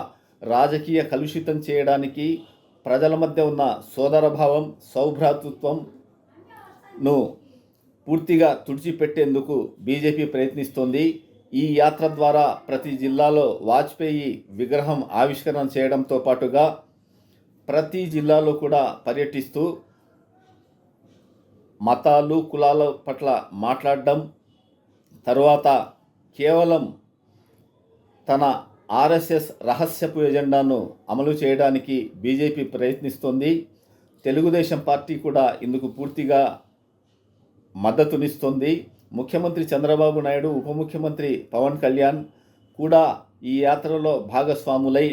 రాజకీయ కలుషితం చేయడానికి, ప్రజల మధ్య ఉన్న సోదరభావం, సౌభ్రాతృత్వంను పూర్తిగా తుడిచిపెట్టేందుకు బీజేపీ ప్రయత్నిస్తోంది. ఈ యాత్ర ద్వారా ప్రతి జిల్లాలో వాజ్పేయి విగ్రహం ఆవిష్కరణ చేయడంతో పాటుగా ప్రతి జిల్లాలో కూడా పర్యటిస్తూ మతాలు, కులాల పట్ల మాట్లాడడం, తర్వాత కేవలం తన ఆర్ఎస్ఎస్ రహస్యపు ఎజెండాను అమలు చేయడానికి బీజేపీ ప్రయత్నిస్తోంది. తెలుగుదేశం పార్టీ కూడా ఇందుకు పూర్తిగా మద్దతునిస్తోంది. ముఖ్యమంత్రి చంద్రబాబు నాయుడు, ఉప ముఖ్యమంత్రి పవన్ కళ్యాణ్ కూడా ఈ యాత్రలో భాగస్వాములై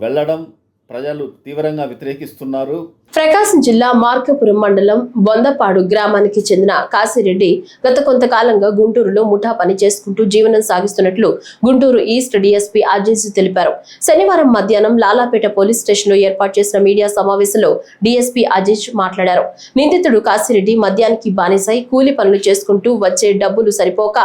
వెళ్లడం ప్రజలు తీవ్రంగా వ్యతిరేకిస్తున్నారు. ప్రకాశం జిల్లా మార్కాపురం మండలం బొందపాడు గ్రామానికి చెందిన కాశీరెడ్డి గత కొంతకాలంగా గుంటూరులో ముఠా పని చేసుకుంటూ జీవనం సాగిస్తున్నట్లు గుంటూరు ఈస్ట్ డీఎస్పీ అజీజ్ తెలిపారు. శనివారం మధ్యాహ్నం లాలాపేట పోలీస్ స్టేషన్ లో ఏర్పాటు చేసిన మీడియా సమావేశంలో డీఎస్పీ అజీజ్ మాట్లాడారు. నిందితుడు కాశీరెడ్డి మద్యానికి బానిసై కూలి పనులు చేసుకుంటూ వచ్చే డబ్బులు సరిపోక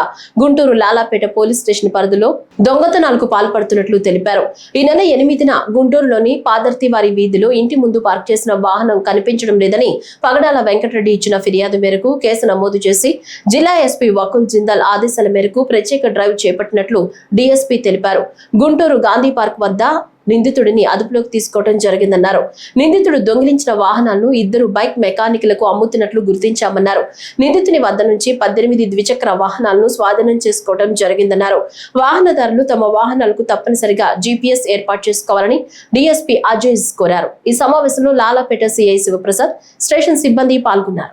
గుంటూరు లాలాపేట పోలీస్ స్టేషన్ పరిధిలో దొంగతనాలకు పాల్పడుతున్నట్లు తెలిపారు. ఈ నెల 8న గుంటూరులోని పాదర్తివారి వీధిలో ఇంటి ముందు పార్క్ చేసిన వాహనం కనిపించడం లేదని పగడాల వెంకటరెడ్డి ఇచ్చిన ఫిర్యాదు మేరకు కేసు నమోదు చేసి జిల్లా ఎస్పీ వకుల్ జిందాల్ ఆదేశాల మేరకు ప్రత్యేక డ్రైవ్ చేపట్టినట్లు డీఎస్పీ తెలిపారు. గుంటూరు గాంధీ పార్క్ వద్ద నిందితుడిని అదుపులోకి తీసుకోవడం జరిగిందన్నారు. నిందితుడు దొంగిలించిన వాహనాలను 2 బైక్ మెకానిక్లకు అమ్ముతున్నట్లు గుర్తించామన్నారు. నిందితుని వద్ద నుంచి 18 ద్విచక్ర వాహనాలను స్వాధీనం చేసుకోవడం జరిగిందన్నారు. వాహనదారులు తమ వాహనాలకు తప్పనిసరిగా జీపీఎస్ ఏర్పాటు చేసుకోవాలని డీఎస్పీ అజీజ్ కోరారు. ఈ సమావేశంలో లాలాపేట సిఐ శివప్రసాద్, స్టేషన్ సిబ్బంది పాల్గొన్నారు.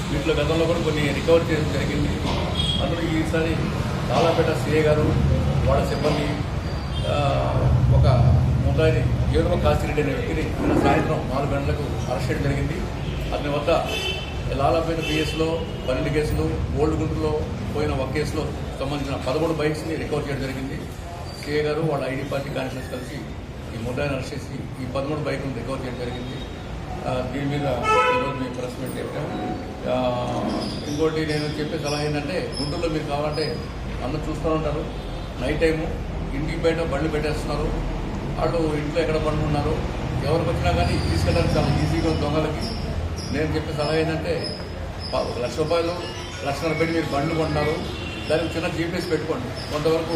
వీటిలో గతంలో కూడా కొన్ని రికవర్ చేయడం జరిగింది. అందులో ఈసారి లాలాపేట సిఐ గారు, వాళ్ళ సిబ్బంది ఒక ముద్దాయిని ఏడుమ కాశీరెడ్డి అనే వ్యక్తిని నిన్న సాయంత్రం 4 గంటలకు అరెస్ట్ చేయడం జరిగింది. అతని వద్ద లాలాపేట పిఎస్లో 12 కేసులు, ఓల్డ్ గుంటూరులో పోయిన ఒక కేసులో సంబంధించిన 13 బైక్స్ని రికవర్ చేయడం జరిగింది. సిఐ గారు వాళ్ళ ఐడి పార్టీ కానిస్టేబుల్స్ కలిసి ఈ ముద్దాయిని అరెస్ట్ చేసి ఈ 13 బైకులను రికవర్ చేయడం జరిగింది. దీని మీద ఈరోజు మేము ప్రెస్ మీట్ చెప్పాము. ఇంకోటి నేను చెప్పే సలహా ఏంటంటే, గుంటూరులో మీరు కావాలంటే అందరూ చూస్తూ ఉంటారు, నైట్ టైము ఇంటికి బయట బండ్లు పెట్టేస్తున్నారు. వాళ్ళు ఇంట్లో ఎక్కడ పండుకున్నారు, ఎవరికి వచ్చినా కానీ తీసుకెళ్ళడానికి చాలా ఈజీగా దొంగలకి. నేను చెప్పే సలహా ఏంటంటే ₹1,00,000 1,00,000 పెట్టి మీరు బండ్లు కొంటున్నారు, దానికి చిన్న జీపీఎస్ పెట్టుకోండి. కొంతవరకు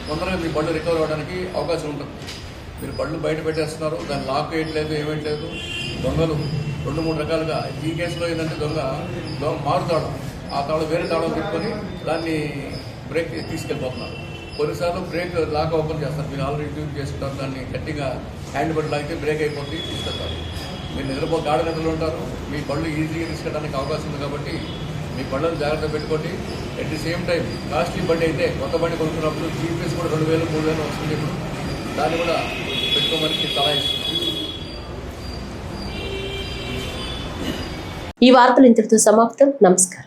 తొందరగా మీ బండ్లు రికవర్ అవ్వడానికి అవకాశం ఉంటుంది. మీరు బండ్లు బయట పెట్టేస్తున్నారు, దాన్ని లాక్ వేయట్లేదు, ఏమేయట్లేదు. దొంగలు 2-3 రకాలుగా. ఈ కేసులో ఏంటంటే దొంగ మారుతాడు, ఆ తాళం వేరే తాళం తిప్పుకొని దాన్ని బ్రేక్ తీసుకెళ్ళిపోతున్నారు. కొన్నిసార్లు బ్రేక్ లాక్ ఓపెన్ చేస్తారు, మీరు ఆల్రెడీ ట్యూన్ చేసుకుంటారు, దాన్ని గట్టిగా హ్యాండ్ బెల్ట్ లాగితే బ్రేక్ అయిపోతుంది, తీసుకెళ్తారు. మీరు గాఢ నిద్రలో ఉంటారు, మీ బళ్ళు ఈజీగా తీసుకెళ్ళడానికి అవకాశం ఉంది. కాబట్టి మీ బళ్ళను జాగ్రత్త పెట్టుకోండి. At the same time costly బండి అయితే కొత్త బండి కొనుక్కున్నప్పుడు జీపీఎస్ కూడా 2,000-3,000 వస్తుంది. ఇప్పుడు దాన్ని కూడా పెట్టుకోమని సలహా ఇస్తుంది. ఈ వార్తలు ఇంతటితో సమాప్తం. నమస్కారం.